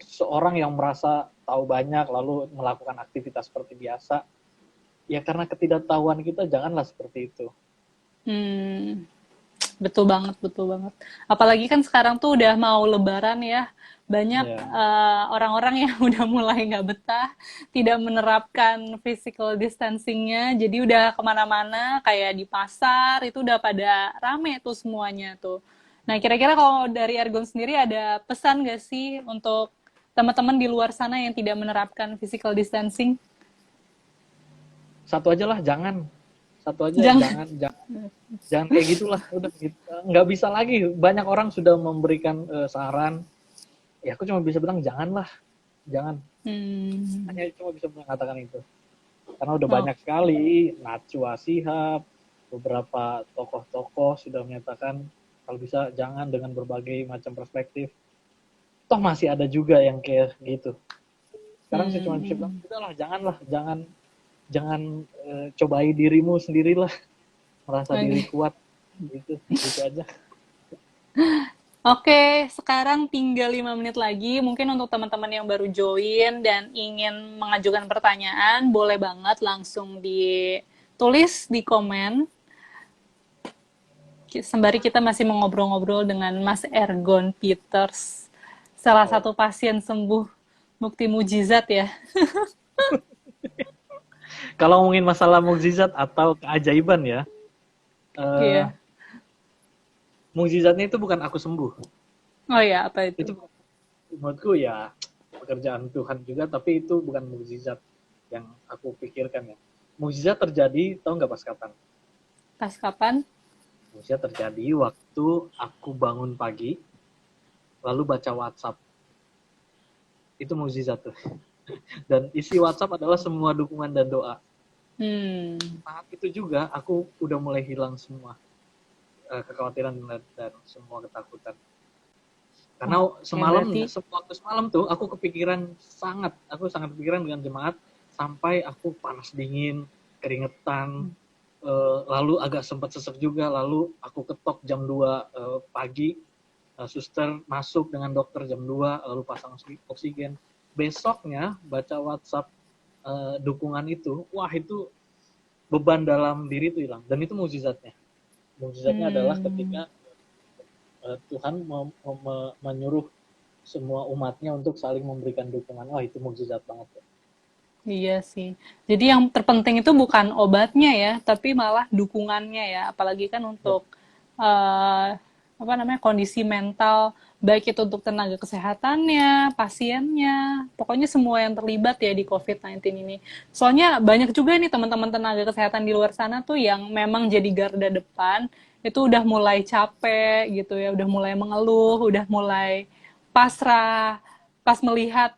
seorang yang merasa tahu banyak lalu melakukan aktivitas seperti biasa, ya karena ketidaktahuan kita janganlah seperti itu.
Hmm. Betul banget, betul banget. Apalagi kan sekarang tuh udah mau Lebaran ya, banyak
Ya,
orang-orang yang udah mulai nggak betah, tidak menerapkan physical distancingnya, jadi udah kemana-mana, kayak di pasar itu udah pada rame tuh semuanya tuh. Nah, kira-kira kalau dari Ergon sendiri ada pesan nggak sih untuk teman-teman di luar sana yang tidak menerapkan physical distancing?
satu aja lah, jangan satu aja,
Jangan.
jangan kayak gitulah, udah gitu. Nggak bisa lagi, banyak orang sudah memberikan saran, ya aku cuma bisa bilang janganlah, jangan,
Hmm,
hanya cuma bisa mengatakan itu. Karena udah
oke.
banyak sekali Najwa Shihab, beberapa tokoh-tokoh sudah menyatakan kalau bisa jangan, dengan berbagai macam perspektif. Toh masih ada juga yang kayak gitu. Sekarang saya cuma bisa bilang,
Hmm,
udahlah, janganlah, jangan jangan cobai dirimu sendirilah, merasa diri
oke.
kuat, gitu, gitu aja.
Oke, sekarang tinggal 5 menit lagi. Mungkin untuk teman-teman yang baru join dan ingin mengajukan pertanyaan, boleh banget langsung ditulis di komen. Sembari kita masih mengobrol-ngobrol dengan Mas Ergon Peters, salah
Oh.
satu pasien sembuh bukti mujizat ya.
Kalau ngomongin masalah mukjizat atau keajaiban ya, eh,
Iya.
mukjizatnya itu bukan aku sembuh.
Oh ya, apa itu?
Itu menurutku ya pekerjaan Tuhan juga, tapi itu bukan mukjizat yang aku pikirkan ya. Mukjizat terjadi, tahu nggak pas kapan?
Pas kapan?
Mukjizat terjadi waktu aku bangun pagi, lalu baca WhatsApp. Itu mukjizat tuh. Dan isi WhatsApp adalah semua dukungan dan doa.
Hmm,
Saat itu juga aku udah mulai hilang semua kekhawatiran dan semua ketakutan. Karena
oke, berarti
semalamnya, waktu semalam tuh aku sangat kepikiran dengan jemaat, sampai aku panas dingin, keringetan, lalu agak sempat sesek juga, lalu aku ketok jam 2 pagi, suster masuk dengan dokter jam 2 lalu pasang oksigen. Besoknya baca WhatsApp dukungan itu, wah itu beban dalam diri itu hilang, dan itu mukjizatnya. Mukjizatnya adalah
hmm,
ketika Tuhan menyuruh semua umatnya untuk saling memberikan dukungan. Oh, itu mukjizat banget ya.
iya sih. Jadi yang terpenting itu bukan obatnya ya, tapi malah dukungannya ya. Apalagi kan
Ya.
untuk eh, apa namanya kondisi mental, baik itu untuk tenaga kesehatannya, pasiennya, pokoknya semua yang terlibat ya di COVID-19 ini. Soalnya banyak juga nih teman-teman tenaga kesehatan di luar sana tuh yang memang jadi garda depan, itu udah mulai capek gitu ya, udah mulai mengeluh, udah mulai pasrah pas melihat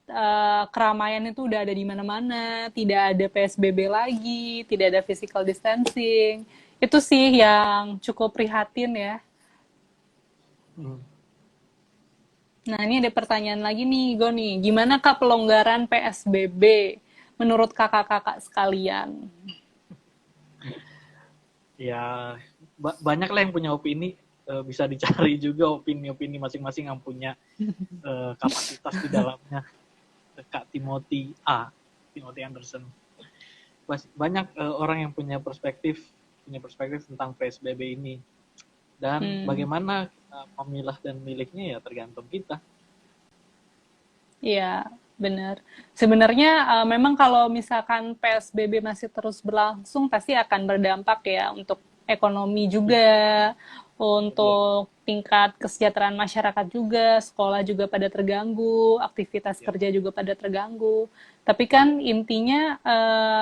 keramaian itu udah ada di mana-mana, tidak ada PSBB lagi, tidak ada physical distancing. Itu sih yang cukup prihatin ya.
Hmm.
Nah, ini ada pertanyaan lagi nih, Goni. Gimana Kak pelonggaran PSBB menurut kakak-kakak sekalian?
Ya, banyak lah yang punya opini, bisa dicari juga opini-opini masing-masing yang punya kapasitas di dalamnya. Kak Timothy Anderson. Banyak orang yang punya perspektif tentang PSBB ini. Dan
Hmm,
bagaimana kita memilah dan milihnya ya tergantung kita.
ya. benar. Sebenarnya memang kalau misalkan PSBB masih terus berlangsung pasti akan berdampak ya untuk ekonomi juga,
Iya,
untuk tingkat kesejahteraan masyarakat juga, sekolah juga pada terganggu, aktivitas
iya,
kerja juga pada terganggu. Tapi kan intinya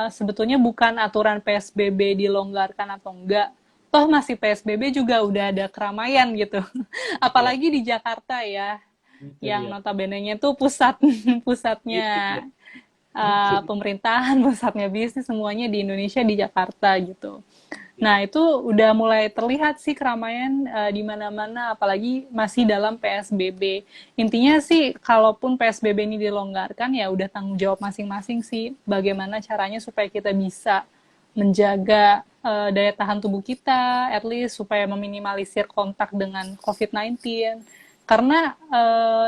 sebetulnya bukan aturan PSBB dilonggarkan atau enggak. Toh masih PSBB juga udah ada keramaian gitu.
iya,
Apalagi di Jakarta ya,
itu
yang
dia.
notabene-nya tuh
Itu
pusatnya
dia. Itu dia.
pemerintahan, pusatnya bisnis, semuanya di Indonesia di Jakarta gitu.
Iya,
Nah, itu udah mulai terlihat sih keramaian di mana-mana, apalagi masih dalam PSBB. Intinya sih, kalaupun PSBB ini dilonggarkan, ya udah tanggung jawab masing-masing sih, bagaimana caranya supaya kita bisa menjaga daya tahan tubuh kita, at least supaya meminimalisir kontak dengan COVID-19. Karena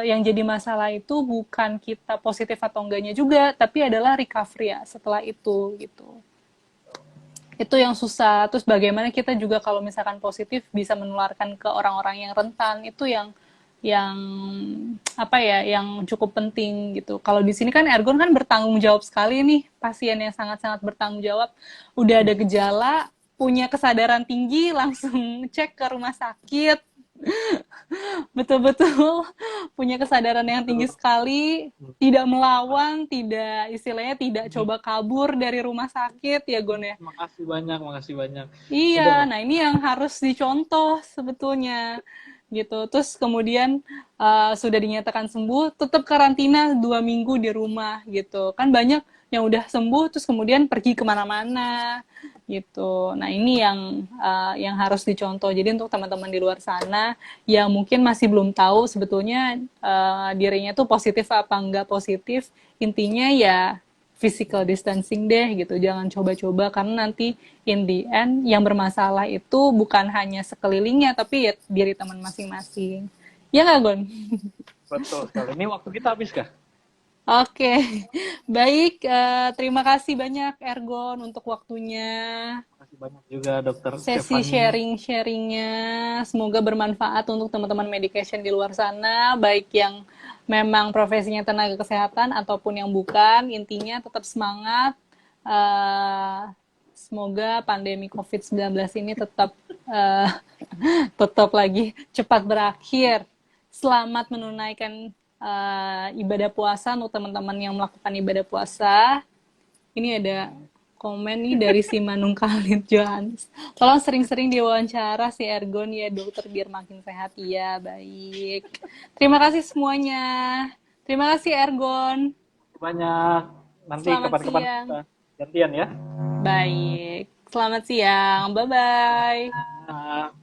yang jadi masalah itu bukan kita positif atau enggaknya juga, tapi adalah recovery ya setelah itu gitu. Itu yang susah. Terus bagaimana kita juga kalau misalkan positif bisa menularkan ke orang-orang yang rentan, itu yang apa ya, yang cukup penting gitu. Kalau di sini kan Ergon kan bertanggung jawab sekali nih, pasien yang sangat-sangat bertanggung jawab. Udah ada gejala, punya kesadaran tinggi, langsung cek ke rumah sakit, betul-betul punya kesadaran yang tinggi
betul.
sekali, tidak melawan, tidak istilahnya tidak coba kabur dari rumah sakit ya Gon ya.
Makasih banyak, makasih banyak.
Iya,
Udah,
nah ini yang harus dicontoh sebetulnya gitu. Terus kemudian sudah dinyatakan sembuh, tetap karantina 2 minggu di rumah gitu. Kan banyak yang udah sembuh terus kemudian pergi kemana-mana gitu. Nah ini yang harus dicontoh. Jadi untuk teman-teman di luar sana yang mungkin masih belum tahu sebetulnya dirinya tuh positif apa enggak positif, intinya ya physical distancing deh gitu, jangan coba-coba karena nanti in the end yang bermasalah itu bukan hanya sekelilingnya tapi ya diri teman masing-masing, ya nggak Gon?
betul sekali. Ini waktu kita habis kah?
Oke, baik, terima kasih banyak Ergon untuk waktunya,
Makasih banyak juga Dokter
sesi
Stefani.
sharing-sharingnya, semoga bermanfaat untuk teman-teman medication di luar sana, baik yang memang profesinya tenaga kesehatan ataupun yang bukan, intinya tetap semangat. Eh, Semoga pandemi COVID-19 ini tetap eh, tetap lagi cepat berakhir. Selamat menunaikan ibadah puasa untuk teman-teman yang melakukan ibadah puasa. Ini ada komen nih dari si Manung Khalid Johannes. Tolong sering-sering diwawancara si Ergon ya dokter biar makin sehat. Iya, baik. Terima kasih semuanya. Terima kasih Ergon.
Banyak. Nanti
Selamat
kapan-kapan
siang.
kita gantian ya.
Baik. Selamat siang. Bye-bye.
Nah,